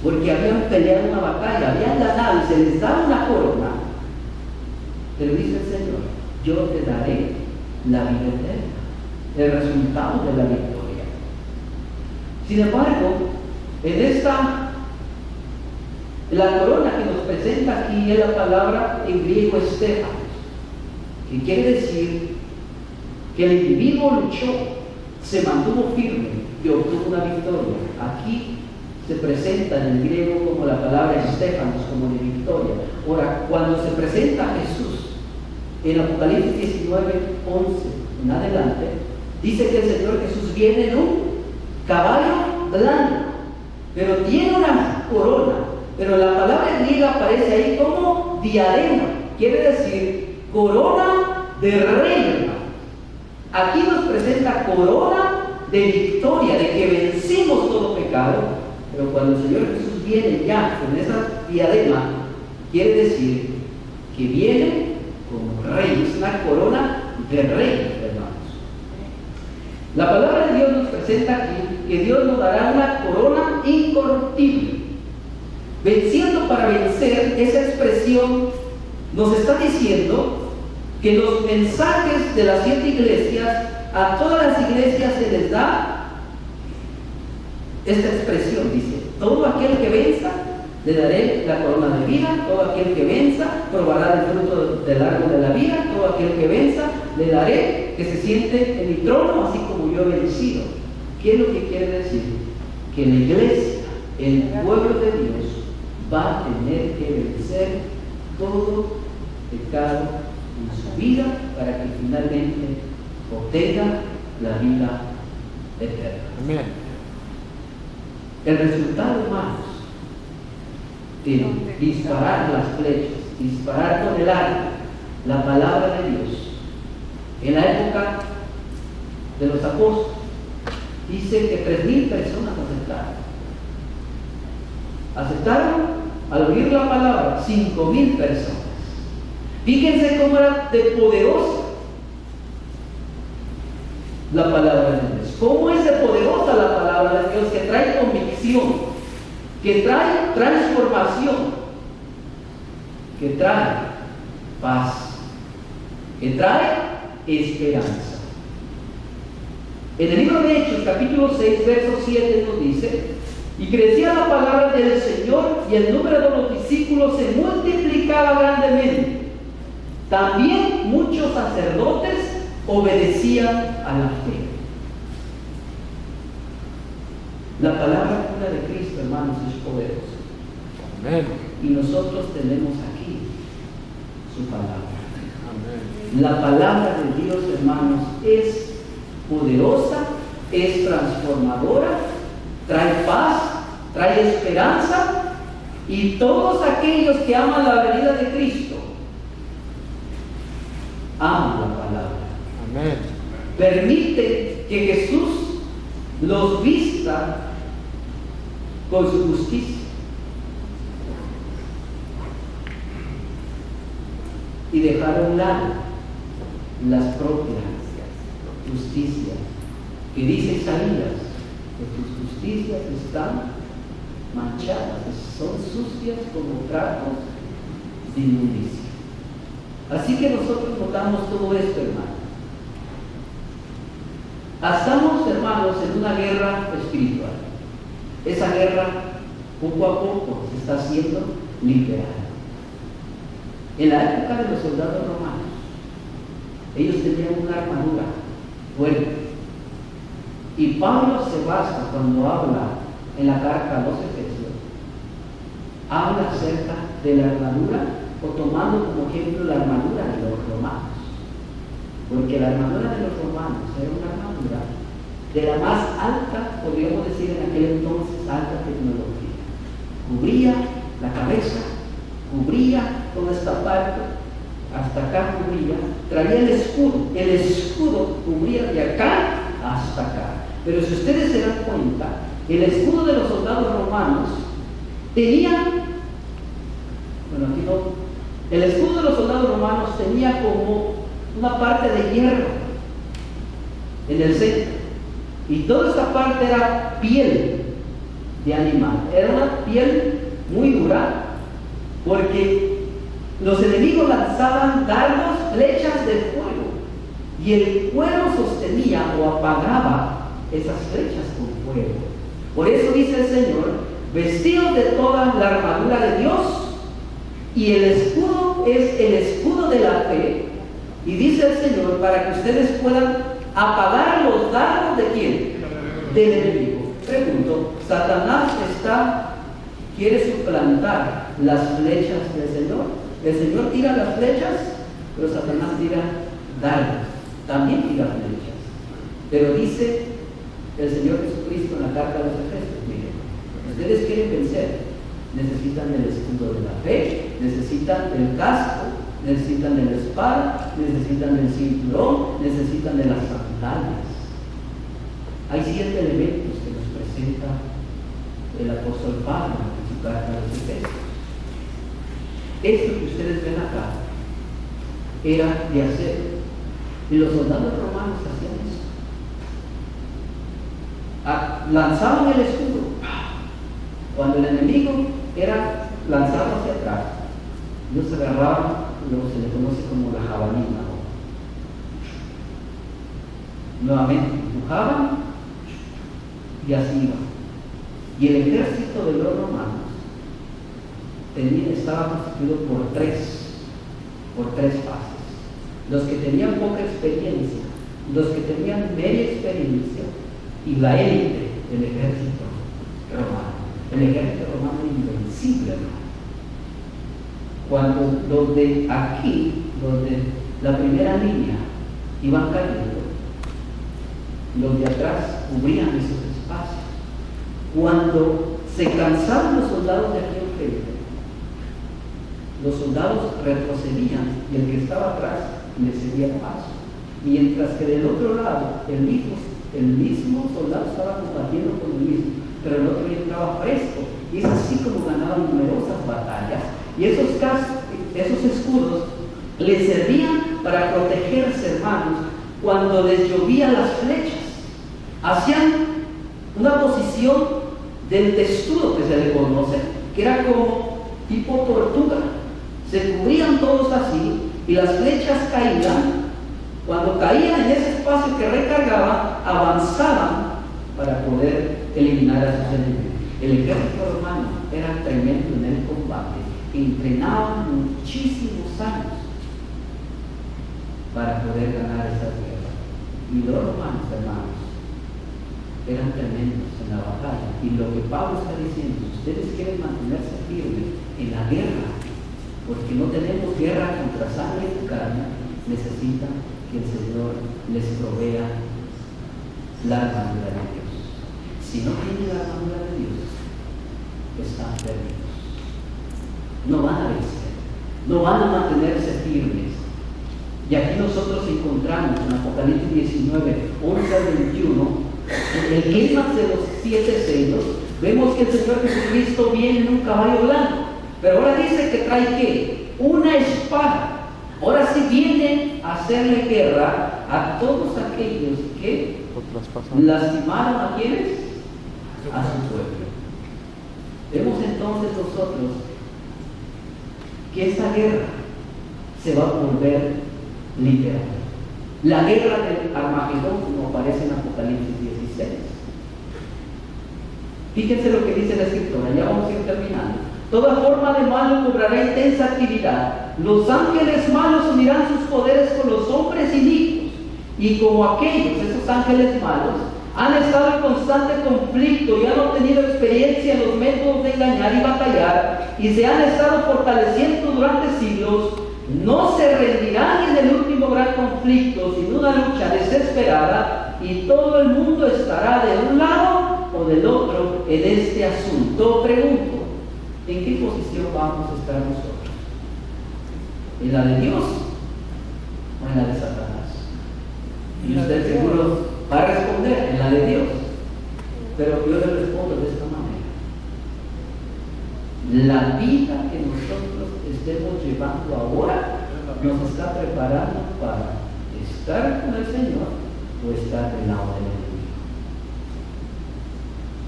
porque habían peleado una batalla, habían ganado, y se les daba una corona. Pero dice el Señor: yo te daré la vida eterna, el resultado de la victoria. Sin embargo, la corona que nos presenta aquí es la palabra en griego Estefanos, que quiere decir que el individuo luchó, se mantuvo firme y obtuvo una victoria. Aquí se presenta en el griego como la palabra Estefanos, como de victoria. Ahora, cuando se presenta a Jesús en Apocalipsis 19, 11 en adelante, dice que el Señor Jesús viene en un caballo blanco, pero tiene una corona. Pero la palabra griega aparece ahí como diadema, quiere decir corona de reina. Aquí nos presenta corona de victoria, de que vencimos todo pecado. Pero cuando el Señor Jesús viene ya con esa diadema, quiere decir que viene como rey. Es una corona de rey, hermanos. La palabra de Dios nos presenta aquí que Dios nos dará una corona incorruptible. Venciendo para vencer, esa expresión nos está diciendo que los mensajes de las 7 iglesias, a todas las iglesias se les da esta expresión. Dice: todo aquel que venza, le daré la corona de vida. Todo aquel que venza, probará el fruto del árbol de la vida. Todo aquel que venza, le daré que se siente en mi trono, así como yo he vencido. ¿Qué es lo que quiere decir? Que la iglesia, el pueblo de Dios, va a tener que vencer todo pecado en su vida para que finalmente obtenga la vida eterna. Amén. El resultado, hermanos, disparar las flechas, disparar con el arco la palabra de Dios. En la época de los apóstoles, dice que 3,000 personas aceptaron al oír la palabra 5,000 personas. Fíjense cómo era de poderosa la palabra de Dios. Cómo es de poderosa la palabra de Dios, que trae convicción, que trae transformación, que trae paz, que trae esperanza. En el libro de Hechos, capítulo 6, verso 7 nos dice: y crecía la palabra del Señor y el número de los discípulos se multiplicaba grandemente. También muchos sacerdotes obedecían a la fe. La palabra pura de Cristo, hermanos, es poderosa. Amén. Y nosotros tenemos aquí su palabra. Amén. La palabra de Dios, hermanos, es poderosa, es transformadora, trae paz, trae esperanza, y todos aquellos que aman la venida de Cristo aman la palabra. Amén. Permite que Jesús los vista con su justicia y dejar a un lado las propias justicias, que dice Isaías que tus justicias están manchadas, son sucias como trapos de inmundicia. Así que nosotros notamos todo esto, hermanos. Estamos, hermanos, en una guerra espiritual. Esa guerra poco a poco se está haciendo liberada. En la época de los soldados romanos, ellos tenían una armadura fuerte. Y Pablo se basa, cuando habla en la carta a los Efesios, habla acerca de la armadura, o tomando como ejemplo la armadura de los romanos. Porque la armadura de los romanos era una armadura de la más alta, podríamos decir en aquel entonces, alta tecnología. Cubría la cabeza, cubría toda esta parte, hasta acá cubría, traía el escudo cubría de acá hasta acá. Pero si ustedes se dan cuenta, el escudo de los soldados romanos tenía, bueno, aquí no, el escudo de los soldados romanos tenía como una parte de hierro en el centro, y toda esta parte era piel de animal, era una piel muy dura, porque los enemigos lanzaban dardos, flechas de fuego, y el cuero sostenía o apagaba esas flechas con fuego. Por eso dice el Señor: vestidos de toda la armadura de Dios, y el escudo es el escudo de la fe. Y dice el Señor, para que ustedes puedan apagar los dardos ¿de quién? Del enemigo. Pregunto, ¿Satanás quiere suplantar las flechas del Señor? El Señor tira las flechas, pero Satanás tira dardos, también tira flechas. Pero dice el Señor Jesucristo en la carta a los Efesios: miren, ustedes quieren vencer, necesitan del escudo de la fe, necesitan del casco, necesitan de la espada, necesitan del cinturón, necesitan de las sandalias. Hay 7 elementos que nos presenta el apóstol Pablo en su carta a los Efesios. Esto que ustedes ven acá era de acero, y los soldados romanos hacían eso. Lanzaban el escudo. Cuando el enemigo era lanzado hacia atrás, ellos agarraban lo que se le conoce como la jabalina. Nuevamente empujaban y así iban. Y el ejército de los romanos estaba constituido por tres fases. Los que tenían poca experiencia, los que tenían media experiencia, y la élite del ejército romano. El ejército romano era invencible, hermano. Cuando los de aquí, los de la primera línea, iban cayendo, los de atrás cubrían esos espacios. Cuando se cansaban los soldados de aquí enfrente, los soldados retrocedían y el que estaba atrás le cedía el paso. Mientras que del otro lado, el mismo soldado estaba combatiendo con el mismo, pero el otro ya entraba fresco. Y es así como ganaban numerosas batallas. Y esos escudos les servían para protegerse, hermanos, cuando les llovían las flechas. Hacían una posición del testudo que se le conoce, que era como tipo tortuga. Se cubrían todos así y las flechas caían. Cuando caían en ese espacio que recargaban, avanzaban para poder eliminar a sus enemigos. El ejército romano era tremendo en el combate. Entrenaban muchísimos años para poder ganar esa guerra. Y los romanos, hermanos, eran tremendos en la batalla. Y lo que Pablo está diciendo, ustedes quieren mantenerse firmes en la guerra, porque no tenemos guerra contra sangre y carne, necesitan que el Señor les provea la armadura de Dios. Si no tienen la armadura de Dios, están perdidos. No van a vencer, no van a mantenerse firmes. Y aquí nosotros encontramos en Apocalipsis 19, 11 al 21, el clímax de los 7 sellos. Vemos que el Señor Jesucristo viene en un caballo blanco, pero ahora dice que trae ¿qué? Una espada. Ahora sí viene a hacerle guerra a todos aquellos que lastimaron a quienes, a su pueblo. Vemos entonces nosotros que esta guerra se va a volver literal. La guerra del Armagedón, como aparece en Apocalipsis 16. Fíjense lo que dice la escritura, ya vamos a ir terminando. Toda forma de malo cobrará intensa actividad. Los ángeles malos unirán sus poderes con los hombres inicuos. Y como aquellos, esos ángeles malos, han estado en constante conflicto y han obtenido experiencia en los métodos de engañar y batallar, y se han estado fortaleciendo durante siglos, no se rendirán en el último gran conflicto sin una lucha desesperada, y todo el mundo estará de un lado o del otro en este asunto. Pregunto, ¿en qué posición vamos a estar nosotros? ¿En la de Dios o en la de Satanás? Y usted seguro va a responder en la de Dios. Pero yo le respondo de esta manera. La vida que nosotros estemos llevando ahora nos está preparando para estar con el Señor o estar del lado del enemigo.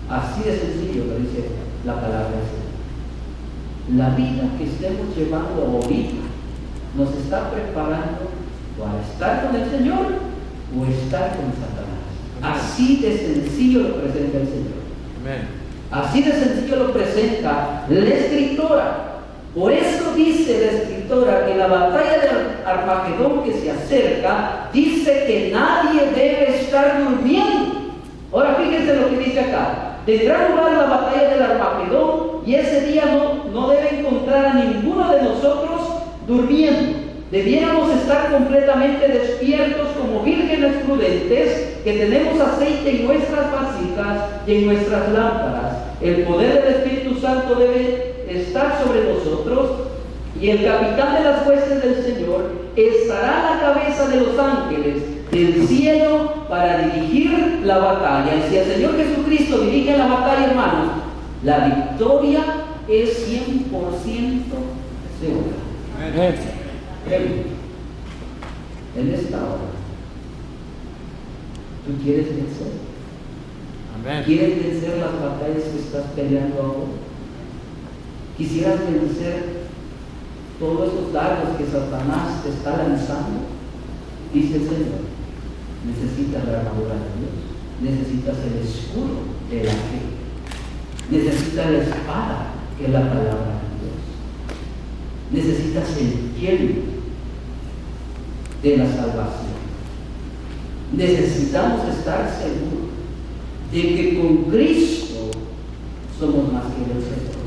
Así de sencillo lo dice la palabra del Señor. La vida que estemos llevando ahorita nos está preparando para estar con el Señor o estar con Satanás. Así de sencillo lo presenta el Señor. Amén. Así de sencillo lo presenta la escritora. Por eso dice la escritora que la batalla de Armagedón que se acerca, dice que nadie debe estar durmiendo. Ahora fíjense lo que dice acá. Tendrá lugar la batalla del Armagedón y ese día no debe encontrar a ninguno de nosotros durmiendo. Debiéramos estar completamente despiertos como vírgenes prudentes, que tenemos aceite en nuestras vasijas y en nuestras lámparas. El poder del Espíritu Santo debe estar sobre nosotros, y el capitán de las huestes del Señor estará a la cabeza de los ángeles del cielo para dirigir la batalla. Y si el Señor Jesucristo dirige la batalla, hermanos, la victoria es 100% segura. Amén. En esta hora, ¿tú quieres vencer? Amén. ¿Quieres vencer las batallas que estás peleando ahora? ¿Quisieras vencer todos esos dardos que Satanás te está lanzando? Dice el Señor, necesitas la armadura de Dios, necesitas el escudo de la fe, necesitas la espada que es la palabra de Dios, necesitas el yelmo de la salvación. Necesitamos estar seguros de que con Cristo somos más que vencedores.